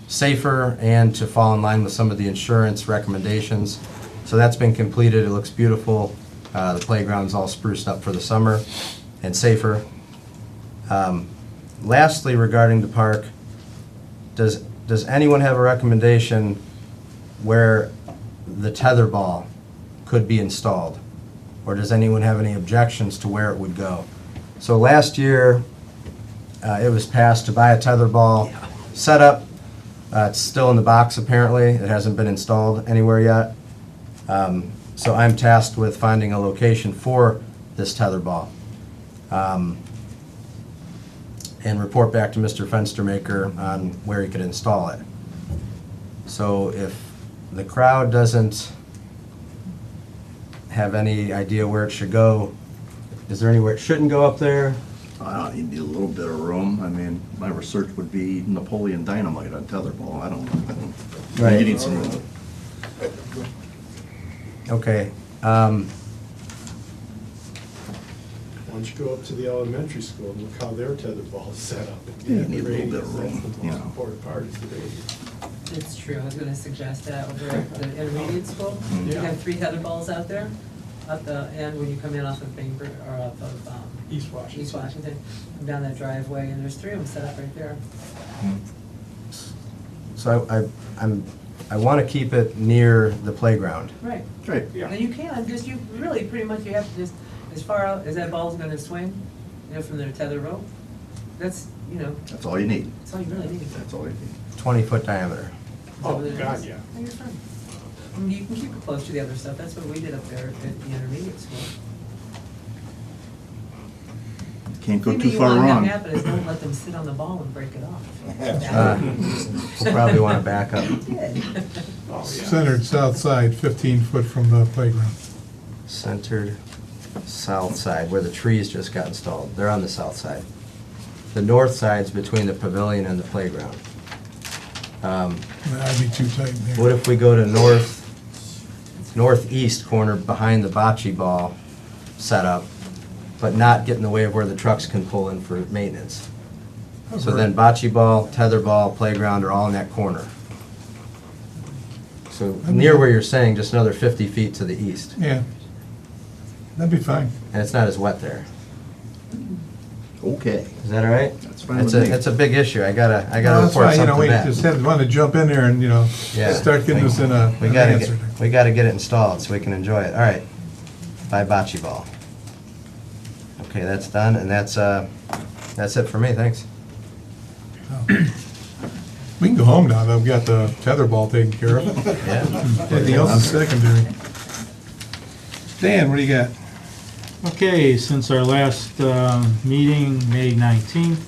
safer and to fall in line with some of the insurance recommendations. So that's been completed. It looks beautiful. The playground's all spruced up for the summer and safer. Lastly, regarding the park, does anyone have a recommendation where the tetherball could be installed? Or does anyone have any objections to where it would go? So last year, it was passed to buy a tetherball setup. It's still in the box apparently. It hasn't been installed anywhere yet. So I'm tasked with finding a location for this tetherball. And report back to Mr. Fenstermaker on where he could install it. So if the crowd doesn't have any idea where it should go, is there anywhere it shouldn't go up there? You need a little bit of room. I mean, my research would be Napoleon Dynamite on tetherball. I don't. Right. You need some room. Okay. Why don't you go up to the elementary school and look how their tetherball is set up? Yeah, you need a little bit of room, That's the you most know. important part is the radius. It's true, I was gonna suggest that over at the intermediate school. We Yeah. have 3 tetherball out there, at the end when you come in off of Bainbridge, or off of, East Washington. East Washington, come down that driveway, and there's 3 of them set up right there. So I want to keep it near the playground. Right. Right. Yeah. And you can, just, you really, pretty much, you have to just, as far out as that ball's gonna swing, from their tether rope, that's, That's all you need. that's all you really need. That's all you need. 20-foot diameter. Oh, Is that what it God, is? yeah. Oh, you're fine. You can keep it close to the other stuff, that's what we did up there at the intermediate school. Can't go Maybe too you far want to wrong. happen is don't let them sit on the ball and break it off. We'll probably want to back up. You did. Centered south side, 15 foot from the playground. Centered south side, where the trees just got installed. They're on the south side. The north side's between the pavilion and the playground. That'd be too tight in there. What if we go to northeast corner behind the bocce ball setup, but not get in the way of where the trucks can pull in for maintenance? So then bocce ball, tether ball, playground are all in that corner. So near where you're saying, just another 50 feet to the east. Yeah. That'd be fine. And it's not as wet there. Okay. Is that all right? That's fine with me. It's a big issue. I gotta No, that's report why, something we back. just want to jump in there and, Yeah. start getting this in an We gotta answer. we gotta get it installed so we can enjoy it. All right. Buy bocce ball. Okay, that's done, and that's it for me, thanks. We can go home now, though. We've got the tetherball taken care of. Yeah. Anything else is secondary. Dan, what do you got? Okay, since our last meeting, May 19th,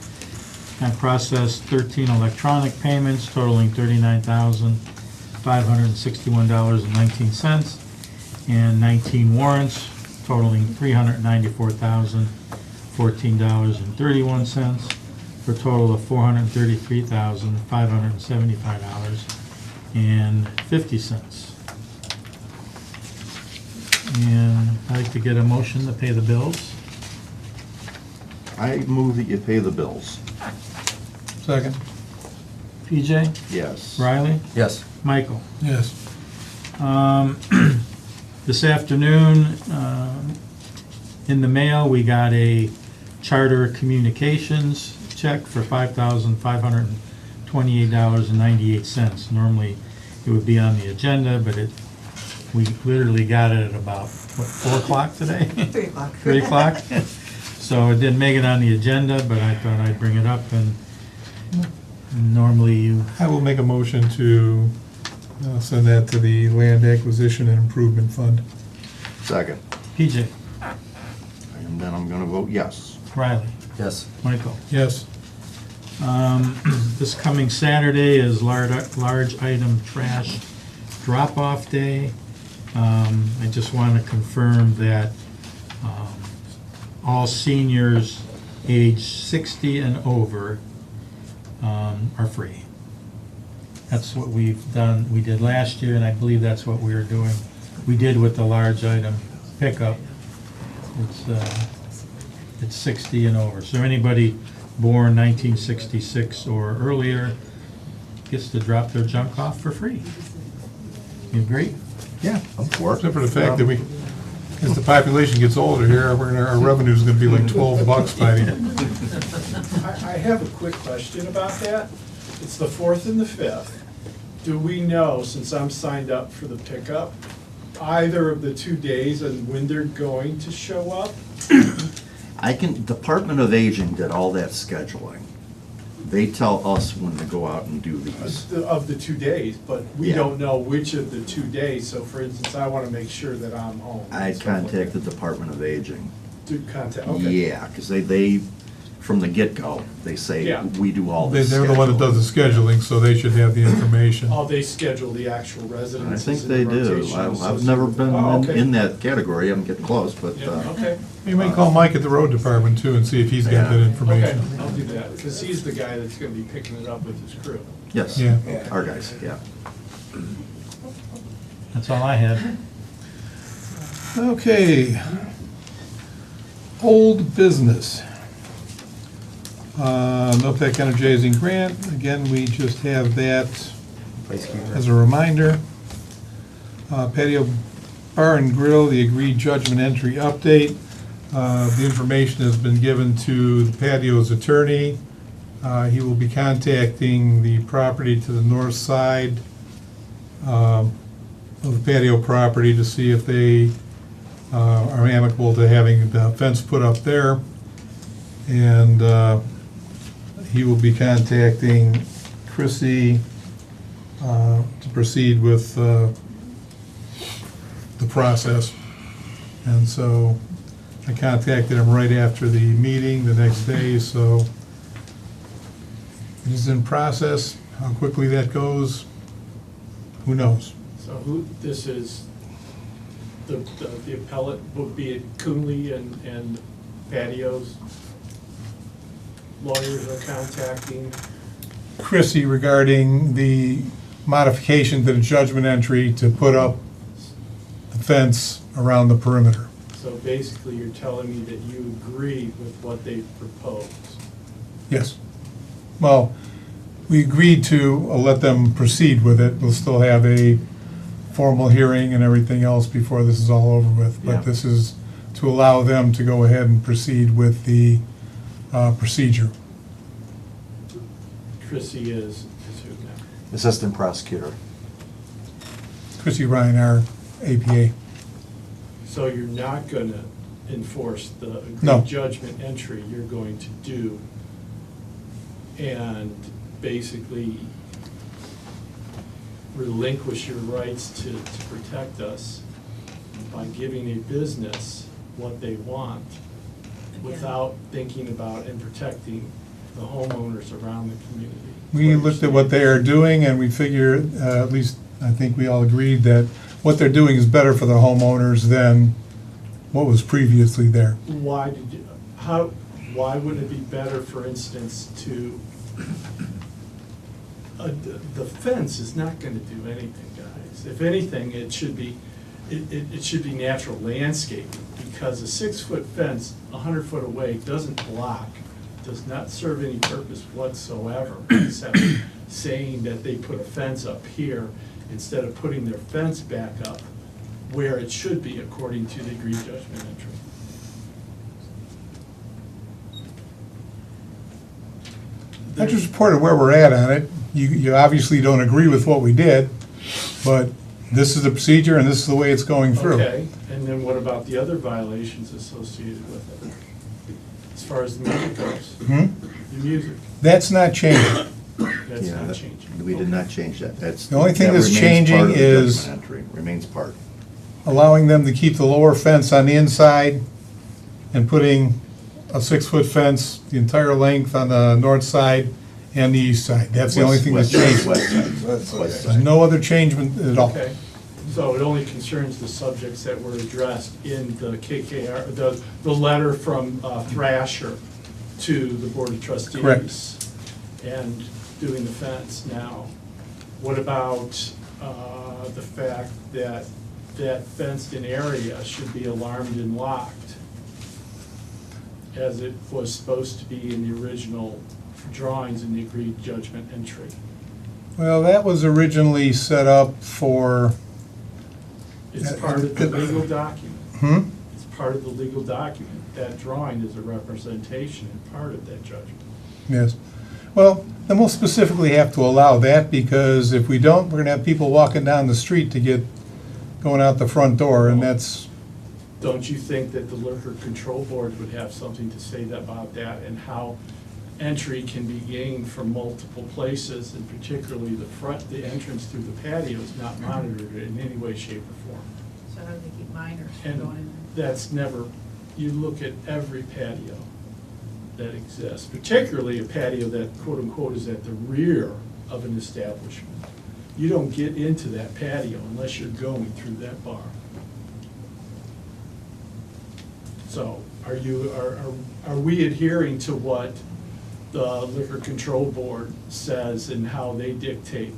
I processed 13 electronic payments totaling $39,561.19, and 19 warrants totaling $394,014.31, for a total of $433,575.50. And I'd like to get a motion to pay the bills. I move that you pay the bills. Second. PJ? Yes. Riley? Yes. Michael? Yes. This afternoon, in the mail, we got a Charter Communications check for $5,528.98. Normally, it would be on the agenda, but we literally got it at about, what, 4 o'clock today? 3 o'clock. 3 o'clock? So it didn't make it on the agenda, but I thought I'd bring it up, and normally you, I will make a motion to send that to the Land Acquisition and Improvement Fund. Second. PJ, And then I'm gonna vote yes. Riley, Yes. Michael. Yes. This coming Saturday is large item trash drop-off day. I just want to confirm that all seniors age 60 and over are free. That's what we've done, we did last year, and I believe that's what we did with the large item pickup. It's 60 and over. So anybody born 1966 or earlier gets to drop their junk off for free. You agree? Yeah. I'm for it. Except for the fact that as the population gets older here, our revenue's gonna be like $12 by the end. I have a quick question about that. It's the 4th and the 5th. Do we know, since I'm signed up for the pickup, either of the 2 days and when they're going to show up? Department of Aging did all that scheduling. They tell us when to go out and do these. Of the 2 days, but we Yeah. don't know which of the 2 days. So for instance, I want to make sure that I'm home. I contact the Department of Aging. Do contact, okay. Yeah, because they, from the get-go, they say, Yeah. we do all this They're the one that does the scheduling, so they should have the information. Oh, they schedule the actual I residences. think and they the do. rotation I've associated never with it. been Oh, okay. in that category, I'm getting close, but, Yeah, okay. You may call Mike at the road department too and see if he's got that Okay, information. I'll do that, because he's the guy that's gonna be picking it up with his crew. yes, Yeah. our guys, yeah. That's all I had. Okay. Old business. NOPEC energizing grant, again, we just have that as a reminder. Patio Bar and Grill, the agreed judgment entry update. The information has been given to the patio's attorney. He will be contacting the property to the north side of the patio property to see if they are amicable to having the fence put up there. And he will be contacting Chrissy to proceed with the process. And so I contacted him right after the meeting the next day, so it is in process. How quickly that goes, who knows? So this is, the appellate would be at Coonley and Patios? Lawyers are contacting, Chrissy, regarding the modification to the judgment entry to put up the fence around the perimeter. so basically you're telling me that you agree with what they proposed? Yes. Well, we agreed to let them proceed with it. We'll still have a formal hearing and everything else before this is all over with. Yeah. But this is to allow them to go ahead and proceed with the procedure. Chrissy is who now? Assistant prosecutor. Chrissy Ryan, our APA. So you're not gonna enforce the No. agreed judgment entry, you're going to do and basically relinquish your rights to protect us by giving a business what they want without thinking about and protecting the homeowners around the community. We looked at what they are doing and we figured, at least I think we all agreed that what they're doing is better for the homeowners than what was previously there. Why did you, why wouldn't it be better, for instance, to, the fence is not gonna do anything, guys. If anything, it should be, it should be natural landscaping, because a 6-foot fence, 100 foot away, doesn't block, does not serve any purpose whatsoever, except saying that they put a fence up here instead of putting their fence back up where it should be according to the agreed judgment entry. I just reported where we're at on it. You obviously don't agree with what we did, but this is the procedure and this is the way it's going through. Okay, and then what about the other violations associated with it? As far as the music goes? Hmm? The music, That's not changing. that's Yeah, not that- changing. We did not change that. That's. The only thing that that's remains part changing of the is- judgment entry. Remains part. Allowing them to keep the lower fence on the inside and putting a 6-foot fence the entire length on the north side and the east side. That's the only thing that's changed. West side. West side. West There's side. no other change at all. Okay, so it only concerns the subjects that were addressed in the KKR, the letter from Thrasher to the Board of Trustees. Correct. And doing the fence now. What about the fact that that fenced-in area should be alarmed and locked, as it was supposed to be in the original drawings in the agreed judgment entry? Well, that was originally set up for, It's part of the legal document. hmm? It's part of the legal document. That drawing is a representation and part of that judgment. Yes. Well, then we'll specifically have to allow that, because if we don't, we're gonna have people walking down the street to get, going out the front door, and that's, Don't you think that the Liquor Control Board would have something to say about that, and how entry can be gained from multiple places, and particularly the front, the entrance through the patio is not monitored in any way, shape, or form? So how do they keep minors from going in And there? that's never, you look at every patio that exists, particularly a patio that quote-unquote is at the rear of an establishment. You don't get into that patio unless you're going through that bar. So are we adhering to what the Liquor Control Board says and how they dictate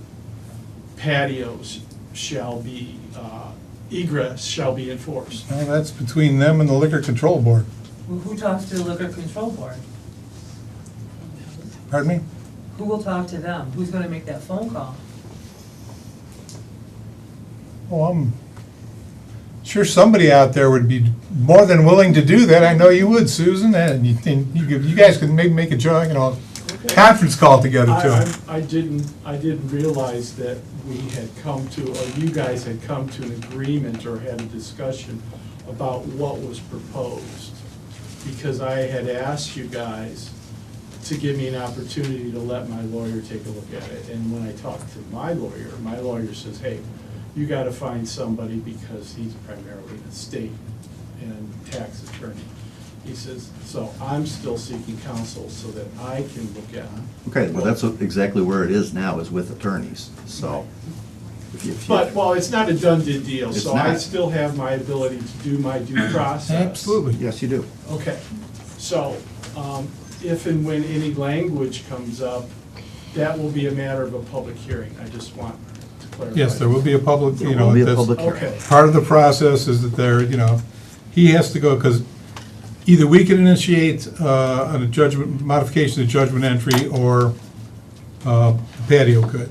patios shall be, egress shall be enforced? well, that's between them and the Liquor Control Board. Who talks to the Liquor Control Board? Pardon me? Who will talk to them? Who's gonna make that phone call? Oh, I'm sure somebody out there would be more than willing to do that. I know you would, Susan, and you guys could maybe make a conference call together too. I didn't realize that we had come to, or you guys had come to an agreement or had a discussion about what was proposed. Because I had asked you guys to give me an opportunity to let my lawyer take a look at it. And when I talked to my lawyer says, hey, you gotta find somebody because he's primarily a state and tax attorney. He says, so I'm still seeking counsel so that I can look at them. Okay, well, that's exactly where it is now, is with attorneys, so. if you- But, well, it's not a done deal, It's so I not. still have my ability to do my due process. Absolutely. Yes, you do. Okay, so, if and when any language comes up, that will be a matter of a public hearing. I just want to clarify. Yes, there will be a public, There you will know, be a that's public hearing. Okay. part of the process is that there, you know, he has to go, because either we can initiate a judgment, modification of judgment entry, or patio could.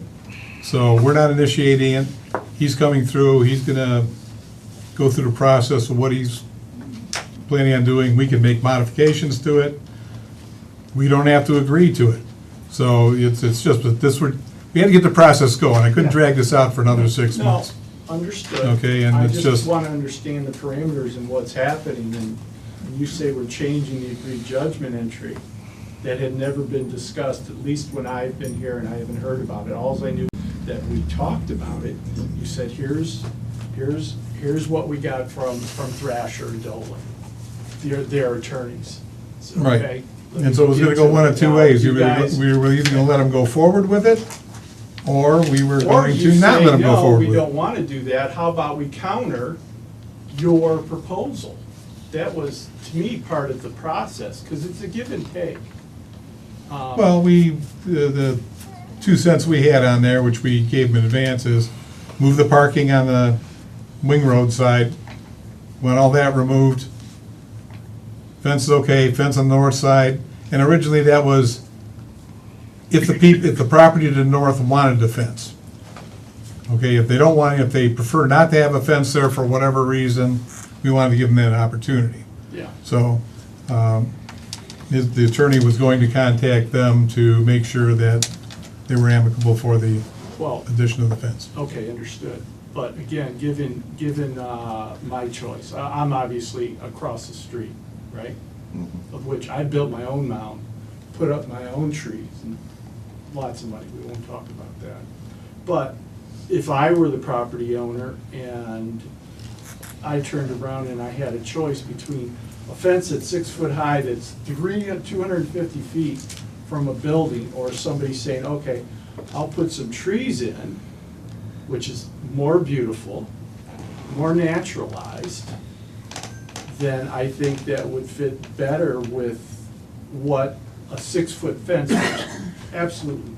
So we're not initiating it, he's coming through, he's gonna go through the process of what he's planning on doing, we can make modifications to it. We don't have to agree to it. So it's just that this would, we had to get the process going, I couldn't drag this out for another 6 No, months. understood. Okay, and I it's just just- want to understand the parameters and what's happening, and you say we're changing the agreed judgment entry that had never been discussed, at least when I've been here and I haven't heard about it. Alls I knew that we talked about it, you said, here's what we got from Thrasher and Dolan, their attorneys. So, Right. okay, let And me so it was gonna get go to one it of two now. ways. You guys- We were either gonna let them go forward with it, or we were Or going you to not say, let them go no, forward we with don't it. want to do that, how about we counter your proposal? That was, to me, part of the process, because it's a give and take. Well, the 2 cents we had on there, which we gave them in advance, is move the parking on the Wing Road side, want all that removed. Fence is okay, fence on the north side, and originally that was if the property to the north wanted a fence. Okay, if they don't want, if they prefer not to have a fence there for whatever reason, we wanted to give them that opportunity. Yeah, So, the attorney was going to contact them to make sure that they were amicable for the well, addition of the fence. okay, understood. But again, given my choice, I'm obviously across the street, right? Of which I built my own mound, put up my own trees, and lots of money, we won't talk about that. But if I were the property owner and I turned around and I had a choice between a fence that's 6 foot high that's 250 feet from a building, or somebody saying, okay, I'll put some trees in, which is more beautiful, more naturalized, then I think that would fit better with what a 6 foot fence is. Absolutely.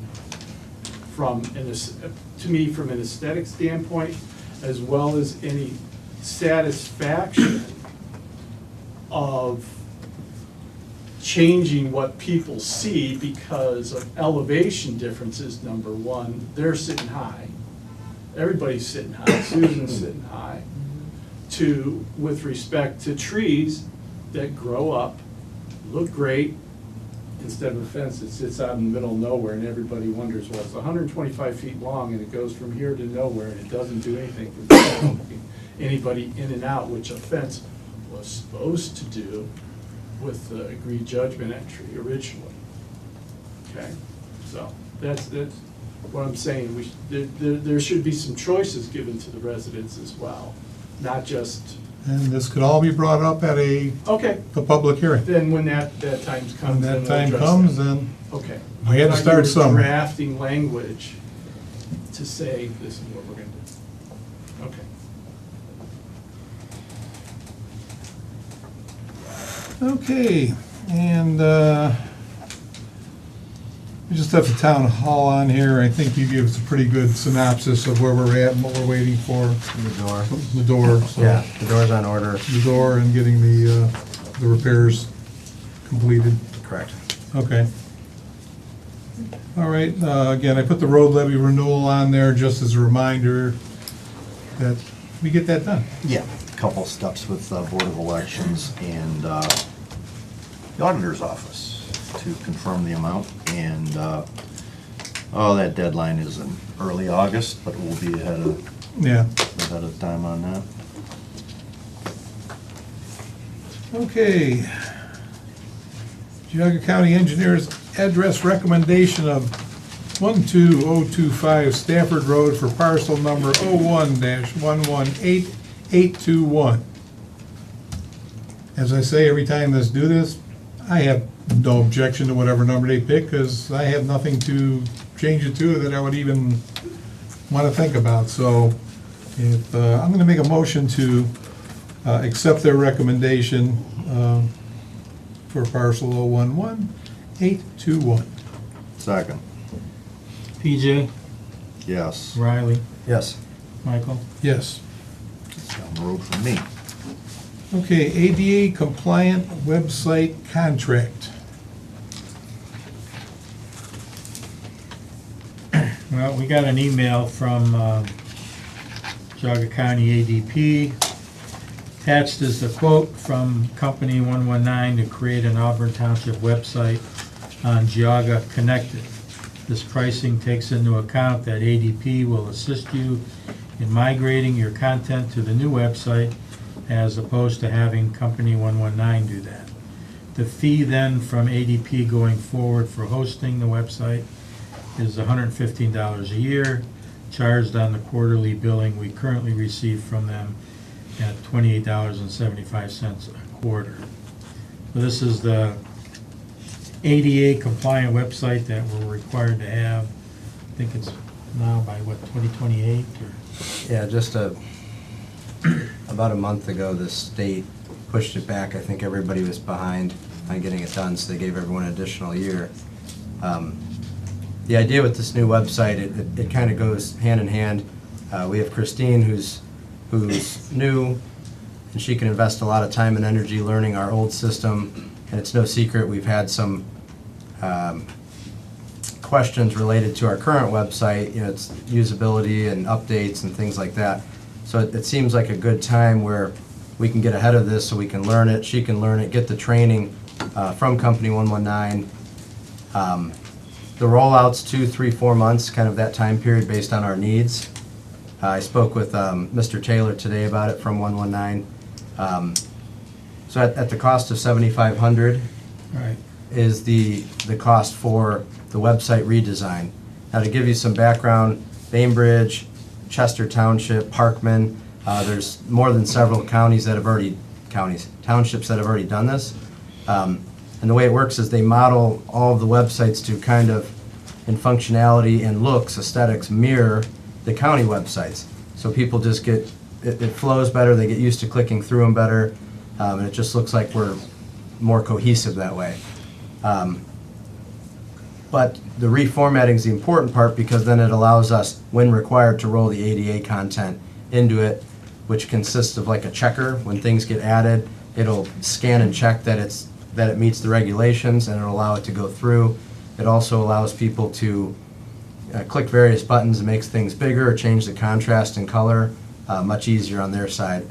To me, from an aesthetic standpoint, as well as any satisfaction of changing what people see because of elevation differences, number one. They're sitting high. Everybody's sitting high. Susan's sitting high. Two, with respect to trees that grow up, look great, instead of a fence that sits out in the middle of nowhere and everybody wonders, well, it's 125 feet long and it goes from here to nowhere and it doesn't do anything for helping anybody in and out, which a fence was supposed to do with the agreed judgment entry originally. Okay, so that's what I'm saying. There should be some choices given to the residents as well, not just. And this could all be brought up at a public hearing. Then when that time comes. When that then we'll time address comes, that. then Okay. we had to I thought you start were somewhere. Drafting language to say this is what we're gonna do. Okay. Okay, and we just have the town hall on here. I think you gave us a pretty good synopsis of where we're at and what we're waiting for. The door. The door. So Yeah, the door's on order. The door and getting the repairs completed. Correct. Okay. All right, again, I put the road levy renewal on there just as a reminder that we get that done. Yeah, a couple steps with Board of Elections and the Auditor's Office to confirm the amount. And, that deadline is in early August, but we'll be ahead of time on that. Okay. Geauga County Engineer's address recommendation of 12025 Stafford Road for parcel number 01-118821. As I say every time let's do this, I have no objection to whatever number they pick, because I have nothing to change it to that I would even want to think about. So if, I'm going to make a motion to accept their recommendation for parcel 011821. Second. PJ, Yes. Riley, Yes. Michael? Yes. Down the road from me. Okay, ADA compliant website contract. Well, we got an email from Geauga County ADP. Attached is a quote from Company 119 to create an Auburn Township website on Geauga Connected. This pricing takes into account that ADP will assist you in migrating your content to the new website as opposed to having Company 119 do that. The fee then from ADP going forward for hosting the website is $115 a year, charged on the quarterly billing we currently receive from them at $28.75 a quarter. So this is the ADA compliant website that we're required to have. I think it's now by what, 2028 or? Yeah, just about a month ago, the state pushed it back. I think everybody was behind on getting it done, so they gave everyone an additional year. The idea with this new website, it kind of goes hand in hand. We have Christine, who's new, and she can invest a lot of time and energy learning our old system. And it's no secret, we've had some questions related to our current website, its usability and updates and things like that. So it seems like a good time where we can get ahead of this so we can learn it, she can learn it, get the training from Company 119. The rollout's 2, 3, 4 months, kind of that time period based on our needs. I spoke with Mr. Taylor today about it from 119. So at the cost of $7,500 Right. is the cost for the website redesign. Now, to give you some background, Bainbridge, Chester Township, Parkman, there's more than several townships that have already done this. And the way it works is they model all of the websites to kind of, in functionality and looks, aesthetics, mirror the county websites. So people just get, it flows better, they get used to clicking through them better, and it just looks like we're more cohesive that way. But the reformatting is the important part, because then it allows us, when required, to roll the ADA content into it, which consists of like a checker. When things get added, it'll scan and check that it meets the regulations, and it'll allow it to go through. It also allows people to click various buttons. It makes things bigger or change the contrast and color, much easier on their side.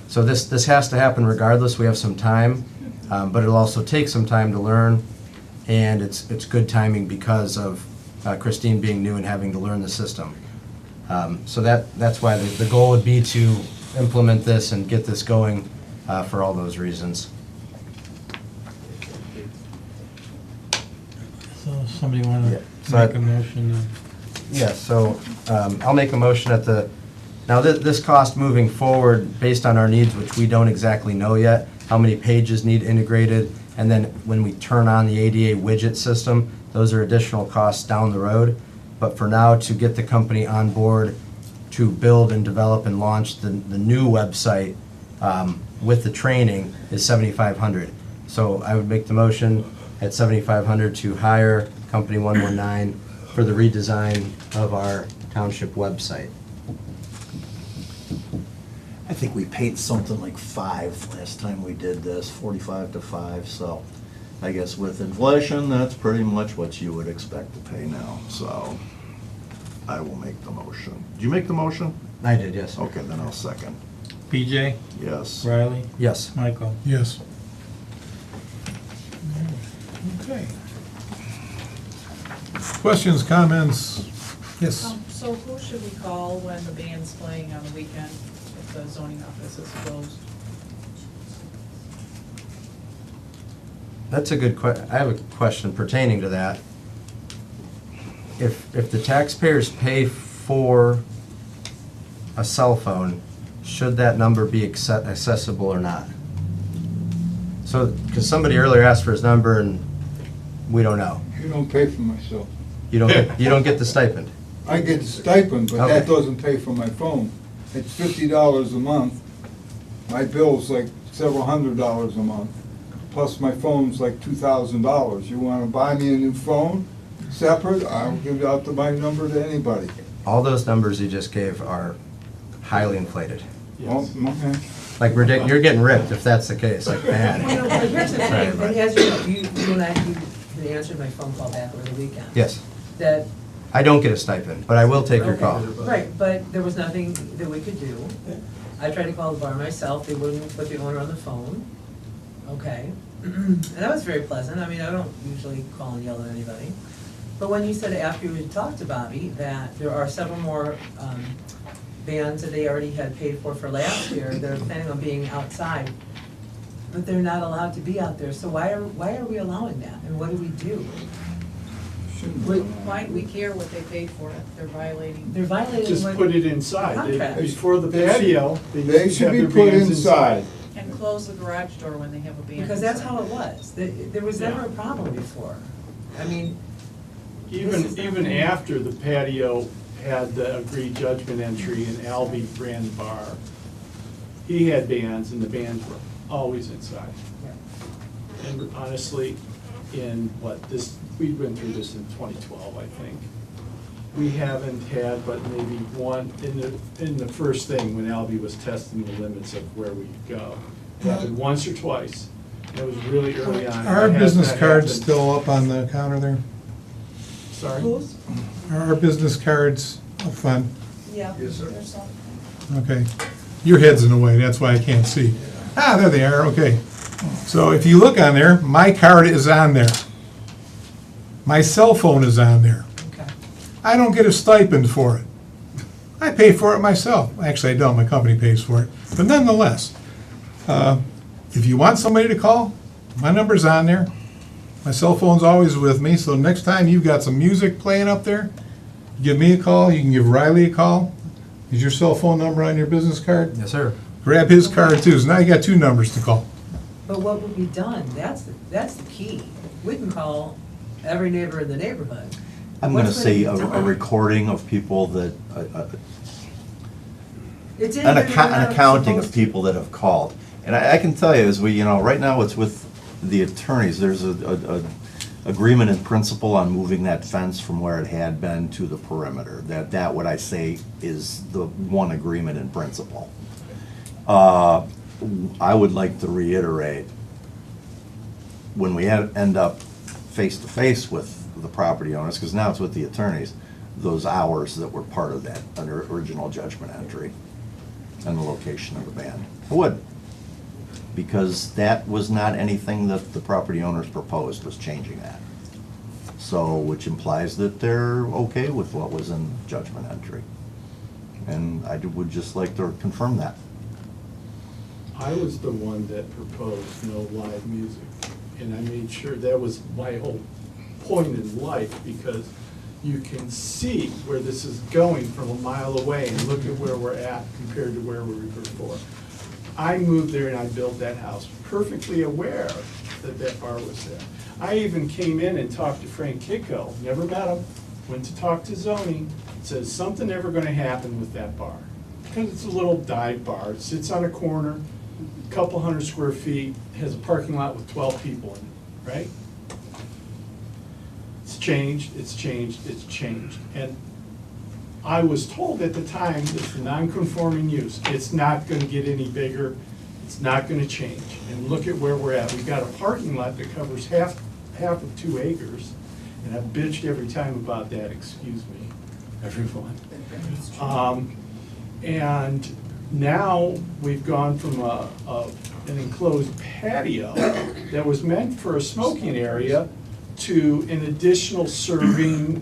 So this has to happen regardless. We have some time, but it'll also take some time to learn, and it's good timing because of Christine being new and having to learn the system. So that's why the goal would be to implement this and get this going for all those reasons. So somebody want Yeah, to so make a motion? Yeah, so I'll make a motion now this cost moving forward, based on our needs, which we don't exactly know yet, how many pages need integrated, and then when we turn on the ADA widget system, those are additional costs down the road. But for now, to get the company on board to build and develop and launch the new website with the training is $7,500. So I would make the motion at $7,500 to hire Company 119 for the redesign of our township website. I think we paid something like $5 last time we did this, 45 to 5, so I guess with inflation, that's pretty much what you would expect to pay now, so I will make the motion. Did you make the motion? I did, yes. Okay, then I'll second. PJ, Yes. Riley, Yes. Michael? Yes. Okay. Questions, comments? Yes. So who should we call when the band's playing on the weekend if the zoning office is closed? That's a good I have a question pertaining to that. if the taxpayers pay for a cell phone, should that number be accessible or not? So, because somebody earlier asked for his number and we don't know. You don't pay for myself. You don't get the stipend. I get the stipend, but that Okay. doesn't pay for my phone. It's $50 a month. My bill's like several $100s a month. Plus my phone's like $2,000. You wanna buy me a new phone separate? I'll give out my number to anybody. All those numbers you just gave are highly inflated. Oh, okay. Like, you're getting ripped if that's the case, like, Well, bad. but here's the Sorry, thing, but- and as you and I, you answered my phone call back over the weekend. Yes, That, I don't get a stipend, but I will take your call. right, but there was nothing that we could do. I tried to call the bar myself, they wouldn't put the owner on the phone. Okay, and that was very pleasant, I mean, I don't usually call and yell at anybody. But when you said after you had talked to Bobby that there are several more bands that they already had paid for last year, they're planning on being outside, but they're not allowed to be out there, so why are we allowing that, and what do we do? Why do we care what they paid for it? They're violating. They're violating Just what. put it inside. Contract. Before the They should- patio, They used to should have be their put bands inside. And close the garage door when they have a band. Because that's inside. how it was, there was never a problem before, I mean. this is Even not- after the patio had the agreed judgment entry and Albie ran the bar, he had bands and the bands were always inside. And honestly, we went through this in 2012, I think. We haven't had but maybe one, in the first thing, when Albie was testing the limits of where we could go. It happened once or twice. It was really early on. Are our It has business not cards happened. still up on the counter there? Sorry? Are our business cards up front? Yeah. Yes, sir. There's some. Okay. Your head's in the way, that's why I can't see. Ah, there they are, okay. So if you look on there, my card is on there. My cell phone is on there. Okay. I don't get a stipend for it. I pay for it myself. Actually, I don't, my company pays for it. But nonetheless, if you want somebody to call, my number's on there. My cell phone's always with me, so next time you've got some music playing up there, give me a call, you can give Riley a call. Is your cell phone number on your business card? Yes, sir. Grab his card too, so now you got two numbers to call. But what would be done, that's the key, we can call every neighbor in the neighborhood. I'm gonna What's say gonna be a done? recording of people that, It's in an there, you're not accounting of supposed to- people that have called. And I can tell you, as we, right now it's with the attorneys, there's a agreement in principle on moving that fence from where it had been to the perimeter. That what I say is the one agreement in principle. I would like to reiterate, when we end up face to face with the property owners, because now it's with the attorneys, those hours that were part of that under original judgment entry and the location of the band. I would, because that was not anything that the property owners proposed, was changing that. So, which implies that they're okay with what was in judgment entry. And I would just like to confirm that. I was the one that proposed no live music, and I made sure that was my whole point in life, because you can see where this is going from a mile away, and look at where we're at compared to where we were before. I moved there and I built that house, perfectly aware that that bar was there. I even came in and talked to Frank Kicko, never met him, went to talk to zoning, says something ever gonna happen with that bar. Because it's a little dive bar, it sits on a corner, couple 100 square feet, has a parking lot with 12 people in it, right? It's changed, it's changed, it's changed. And I was told at the time, it's a non-conforming use, it's not gonna get any bigger, it's not gonna change. And look at where we're at, we've got a parking lot that covers half of 2 acres, and I've bitched every time about that, excuse me, everyone. And now we've gone from an enclosed patio that was meant for a smoking area to an additional serving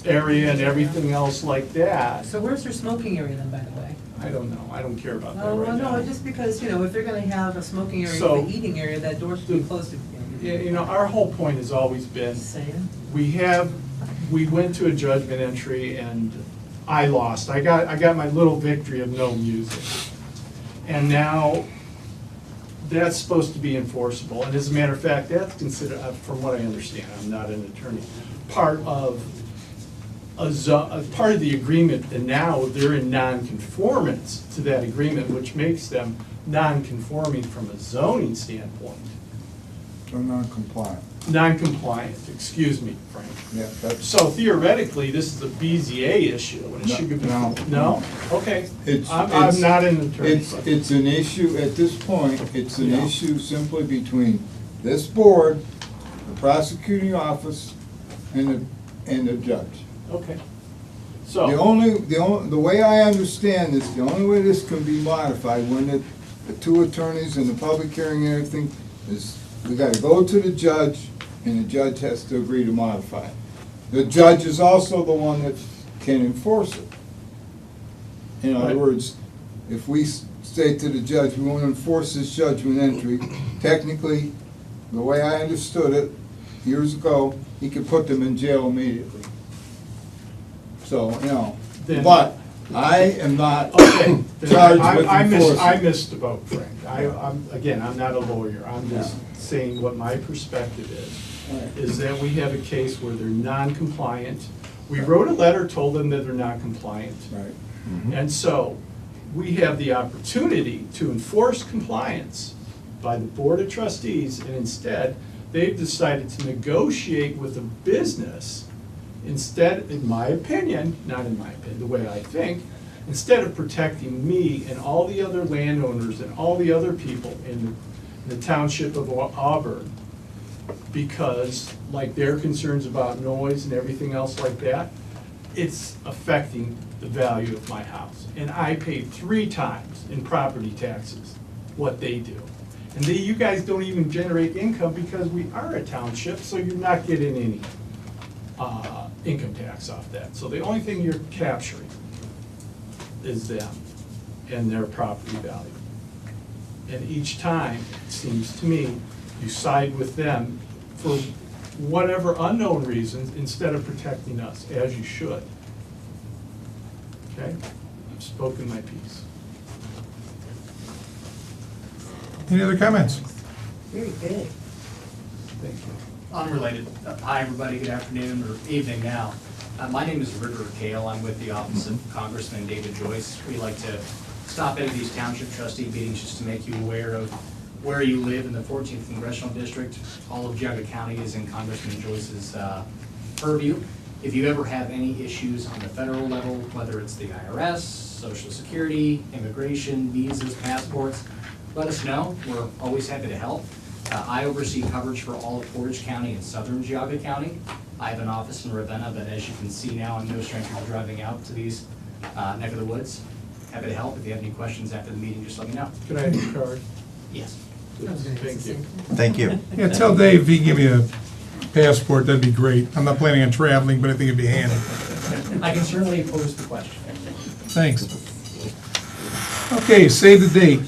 area and everything else like that. So where's their smoking area then, by the way? I don't know, I don't care about that Oh, right well, now. no, just because, if they're gonna have a smoking area, So- the eating area, that door should be closed to. Yeah, our whole point has always been, Just saying. we have we went to a judgment entry and I lost. I got my little victory of no music. And now that's supposed to be enforceable. And as a matter of fact, that's considered, from what I understand, I'm not an attorney, part of part of the agreement, and now they're in non-conformance to that agreement, which makes them non-conforming from a zoning standpoint. They're non-compliant. Non-compliant, excuse me, Frank. Yeah, that's. So theoretically, this is a BZA issue, and it should be. No. No? Okay. It's- I'm it's- not an attorney. It's an issue, at this point, it's an Yeah. issue simply between this board, the prosecuting office, and the judge. Okay. The So, the way I understand this, the only way this can be modified, when the two attorneys and the public hearing and everything, is we gotta go to the judge, and the judge has to agree to modify it. The judge is also the one that can enforce it. In other Right. words, if we say to the judge, we want to enforce this judgment entry, technically, the way I understood it years ago, he could put them in jail immediately. So, Then- but I am not okay. Then charged I- with I enforcing. missed the boat, Frank. Again, I'm not a lawyer. I'm just saying what my perspective is that we have a case where they're non-compliant. We wrote a letter, told them that they're not compliant. Right. And so, we have the opportunity to enforce compliance by the Board of Trustees, and instead, they've decided to negotiate with a business instead, in my opinion, not in my opinion, the way I think, instead of protecting me and all the other landowners and all the other people in the Township of Auburn, because like their concerns about noise and everything else like that, it's affecting the value of my house. And I paid 3 times in property taxes what they do. And you guys don't even generate income because we are a township, so you're not getting any income tax off that. So the only thing you're capturing is them and their property value. And each time, it seems to me, you side with them for whatever unknown reasons instead of protecting us, as you should. Okay? I've spoken my piece. Any other comments? Very good. Thank you. Unrelated. Hi, everybody. Good afternoon or evening now. My name is Ritter Kale. I'm with the Office of Congressman David Joyce. We like to stop into these township trustee meetings just to make you aware of where you live in the 14th Congressional District. All of Geauga County is in Congressman Joyce's purview. If you ever have any issues on the federal level, whether it's the IRS, Social Security, immigration, visas, passports, let us know. We're always happy to help. I oversee coverage for all of Portage County and southern Geauga County. I have an office in Ravenna, but as you can see now, I'm no stranger to driving out to these neck of the woods. Happy to help. If you have any questions after the meeting, just let me know. Can I have your card? Yes. Thank you. Thank you. Yeah, tell Dave if he can give me a passport, that'd be great. I'm not planning on traveling, but I think it'd be handy. I can certainly pose the question. Thanks. Okay, save the date.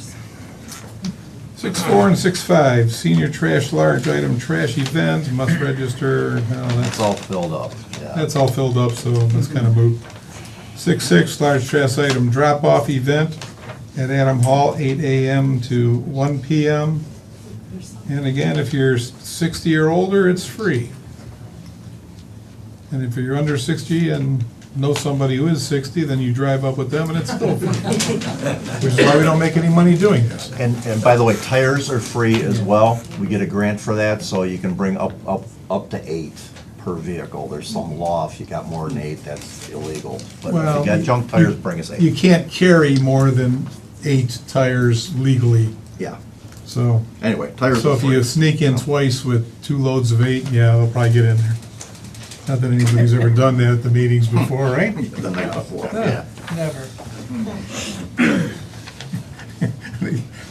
6/4 and 6/5, senior trash large item trash event, must register, It's all filled up, yeah. that's all filled up, so that's kind of moot. 6/6, large trash item drop-off event at Adam Hall, 8 a.m. to 1 p.m. And again, if you're 60 or older, it's free. And if you're under 60 and know somebody who is 60, then you drive up with them and it's still free. Which is why we don't make any money doing this. And by the way, tires are free as well. We get a grant for that, so you can bring up to 8 per vehicle. There's some law, if you got more than 8, that's illegal. But if Well, you got junk tires, bring us 8. You can't carry more than 8 tires legally, Yeah. so. Anyway, tires So are if free. you sneak in twice with 2 loads of 8, yeah, they'll probably get in there. Not that anybody's ever done that at the meetings before, right? The night before, yeah. Never.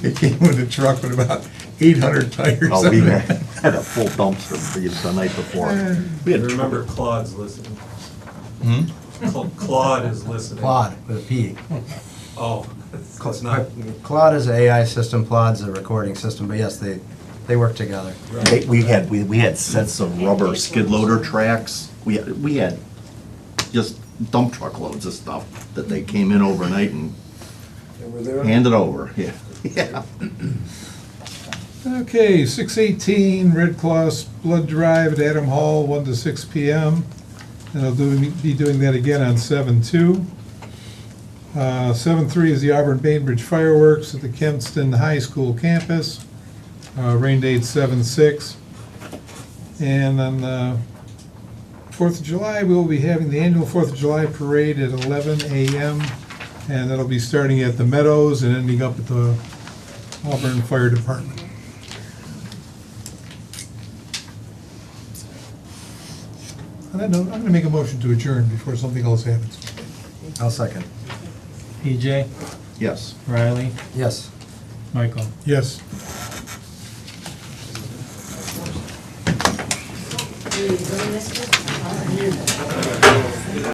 They came with a truck with about 800 tires. Oh, we on it. had a full dumpster the night before. We had Remember, Claude's listening. Hmm? Claude is listening. Claude with a P. Oh, it's not. Claude is an AI system, Claude's a recording system, but yes, they They work together. We had sets of rubber skid loader tracks. We had just dump truck loads of stuff that they came in overnight and They were there. handed over, yeah. Yeah. Okay, 6/18, Red Cross Blood Drive at Adam Hall, 1 to 6 p.m. And I'll be doing that again on 7/2. 7/3 is the Auburn Bainbridge Fireworks at the Kenston High School campus. Rain date 7/6. And on the 4th of July, we will be having the annual 4th of July parade at 11 a.m. And that'll be starting at the Meadows and ending up at the Auburn Fire Department. On that note, I'm gonna make a motion to adjourn before something else happens. I'll second. PJ, Yes. Riley, Yes. Michael. Yes. Are you doing this?